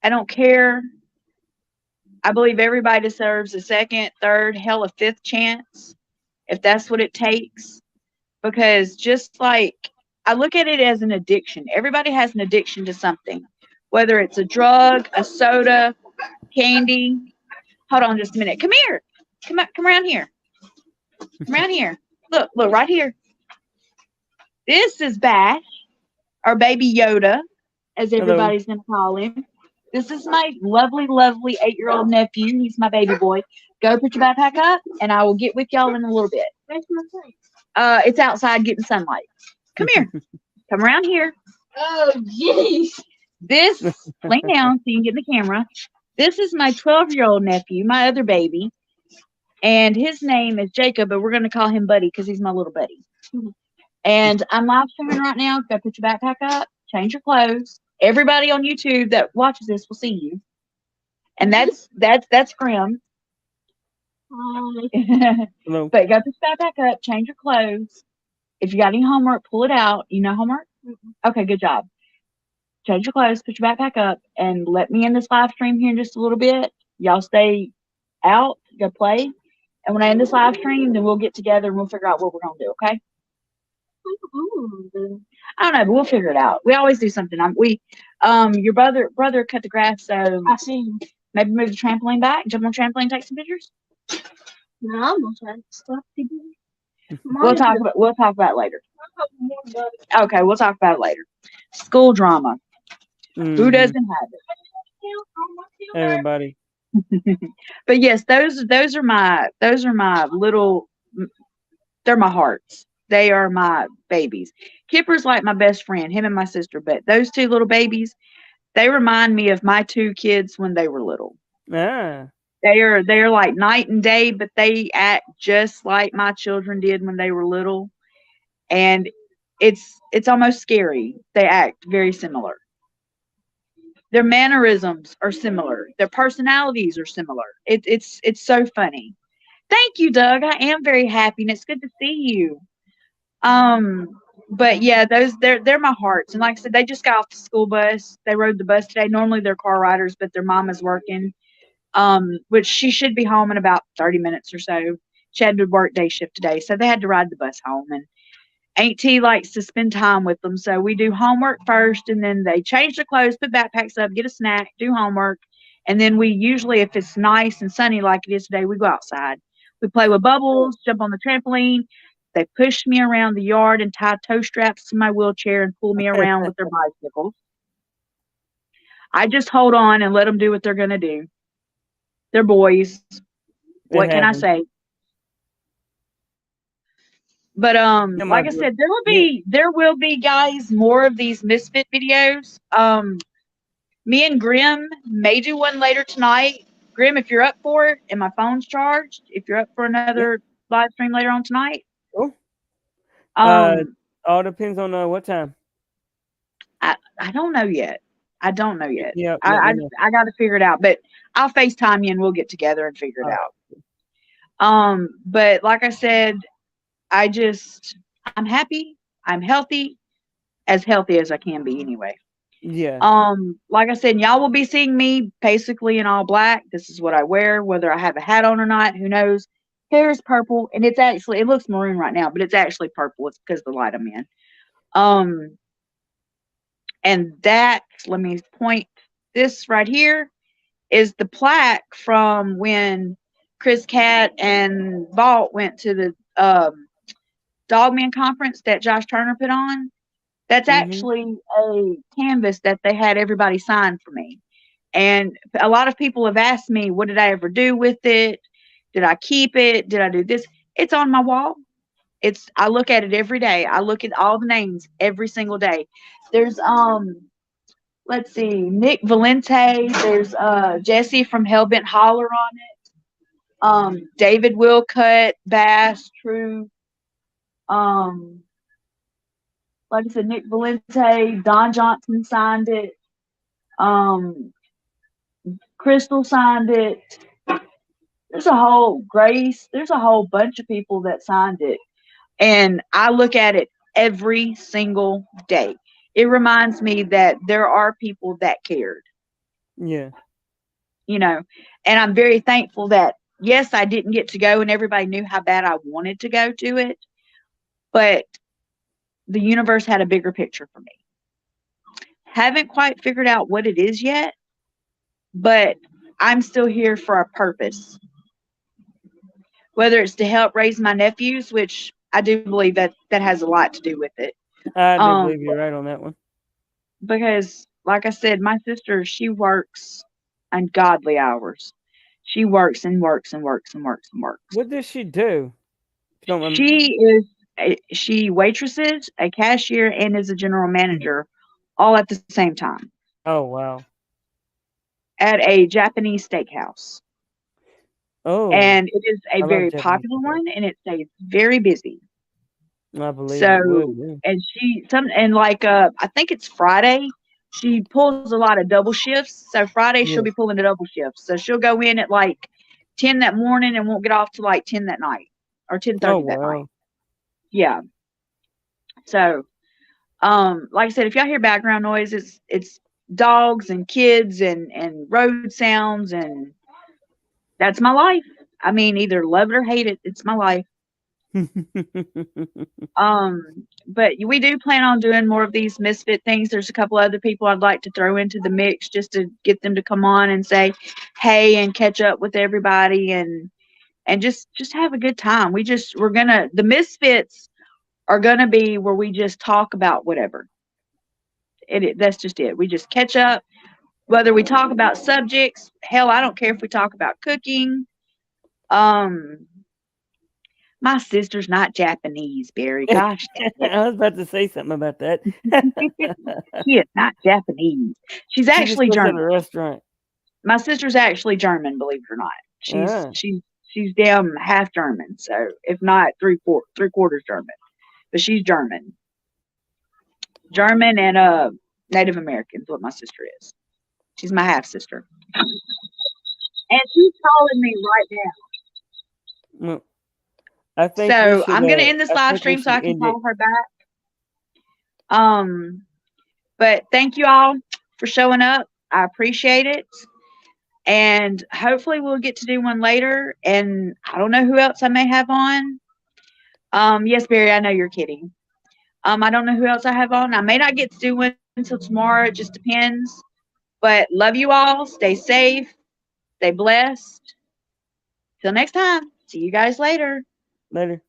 I don't care. I believe everybody deserves a second, third, hell, a fifth chance if that's what it takes. Because just like I look at it as an addiction. Everybody has an addiction to something, whether it's a drug, a soda, candy. Hold on just a minute. Come here. Come around here. Come around here. Look right here. This is Bash, or Baby Yoda, as everybody's going to call him. This is my lovely, lovely 8-year-old nephew. He's my baby boy. Go put your backpack up, and I will get with y'all in a little bit. Where's my place? It's outside getting sunlight. Come here. Come around here. Oh, jeez. This, lay down so you can get in the camera. This is my 12-year-old nephew, my other baby. And his name is Jacob, but we're going to call him Buddy because he's my little buddy. And I'm live streaming right now. Go put your backpack up, change your clothes. Everybody on YouTube that watches this will see you. And that's Grim. Hello. But go put your backpack up, change your clothes. If you got any homework, pull it out. You know homework? Okay, good job. Change your clothes, put your backpack up, and let me in this live stream here in just a little bit. Y'all stay out, go play. And when I end this live stream, then we'll get together and we'll figure out what we're going to do, okay? I don't know, but we'll figure it out. We always do something. Your brother cut the grass, so I see. Maybe move the trampoline back, jump on the trampoline, take some pictures. No, I'm gonna try to stop people. We'll talk about it later. Okay, we'll talk about it later. School drama. Who doesn't have it? Everybody. But yes, those are my little. They're my hearts. They are my babies. Kipper's like my best friend, him and my sister. But those two little babies, they remind me of my two kids when they were little. Ah. They're like night and day, but they act just like my children did when they were little. And it's almost scary. They act very similar. Their mannerisms are similar. Their personalities are similar. It's so funny. Thank you, Doug. I am very happy, and it's good to see you. But yeah, they're my hearts. And like I said, they just got off the school bus. They rode the bus today. Normally they're car riders, but their mom is working. Which she should be home in about 30 minutes or so. She had to work day shift today, so they had to ride the bus home. And Aunt T likes to spend time with them, so we do homework first, and then they change their clothes, put backpacks up, get a snack, do homework, and then we usually, if it's nice and sunny like it is today, we go outside. We play with bubbles, jump on the trampoline. They push me around the yard and tie toe straps to my wheelchair and pull me around with their bicycles. I just hold on and let them do what they're going to do. They're boys. What can I say? But like I said, there will be guys more of these misfit videos. Me and Grim may do one later tonight. Grim, if you're up for it, and my phone's charged, if you're up for another live stream later on tonight. Cool. All depends on what time. I don't know yet. I don't know yet. Yeah, I got to figure it out, but I'll FaceTime you and we'll get together and figure it out. But like I said, I'm happy. I'm healthy as I can be anyway. Yeah. Like I said, y'all will be seeing me basically in all black. This is what I wear, whether I have a hat on or not, who knows. Hair is purple, and it looks maroon right now, but it's actually purple. It's because of the light I'm in. And that, let me point this right here, is the plaque from when Chris Cat and Vault went to the Dogman conference that Josh Turner put on. That's actually a canvas that they had everybody sign for me. And a lot of people have asked me, what did I ever do with it? Did I keep it? Did I do this? It's on my wall. I look at it every day. I look at all the names every single day. There's let's see, Nick Valente. There's Jesse from Hellbent Holler on it. David Willcutt, Bass, True. Like I said, Nick Valente, Don Johnson signed it. Crystal signed it. There's a whole bunch of people that signed it. And I look at it every single day. It reminds me that there are people that cared. Yeah. And I'm very thankful that, yes, I didn't get to go and everybody knew how bad I wanted to go to it, but the universe had a bigger picture for me. Haven't quite figured out what it is yet, but I'm still here for a purpose. Whether it's to help raise my nephews, which I do believe that has a lot to do with it. I do believe you're right on that one. Because, like I said, my sister, she works ungodly hours. She works and works and works and works and works. What does she do? She waitresses, a cashier, and is a general manager all at the same time. Oh, wow. At a Japanese steakhouse. Oh. And it is a very popular one, and it stays very busy. I believe so. It would, yeah. And I think it's Friday. She pulls a lot of double shifts. So Friday she'll be pulling a double shift. So she'll go in at like 10 that morning and won't get off till like 10 that night or 10:30 that night. Yeah. So, like I said, if y'all hear background noise, it's dogs and kids and road sounds, and that's my life. I mean, either love it or hate it. It's my life. But we do plan on doing more of these misfit things. There's a couple other people I'd like to throw into the mix just to get them to come on and say hey and catch up with everybody and just have a good time. The misfits are gonna be where we just talk about whatever. That's just it. We just catch up, whether we talk about subjects. Hell, I don't care if we talk about cooking. My sister's not Japanese, Barry. Gosh. I was about to say something about that. She is not Japanese. She's actually German. At a restaurant. My sister's actually German, believe it or not. She's damn half German, so if not three quarters German. But she's German. German and Native American is what my sister is. She's my half sister. And she's calling me right now. Well, I think so I'm gonna end this live stream so I can call her back. But thank you all for showing up. I appreciate it. And hopefully we'll get to do one later. And I don't know who else I may have on. Yes, Barry, I know you're kidding. I don't know who else I have on. I may not get to do one until tomorrow. It just depends. But love you all. Stay safe. Stay blessed. Till next time. See you guys later. Later.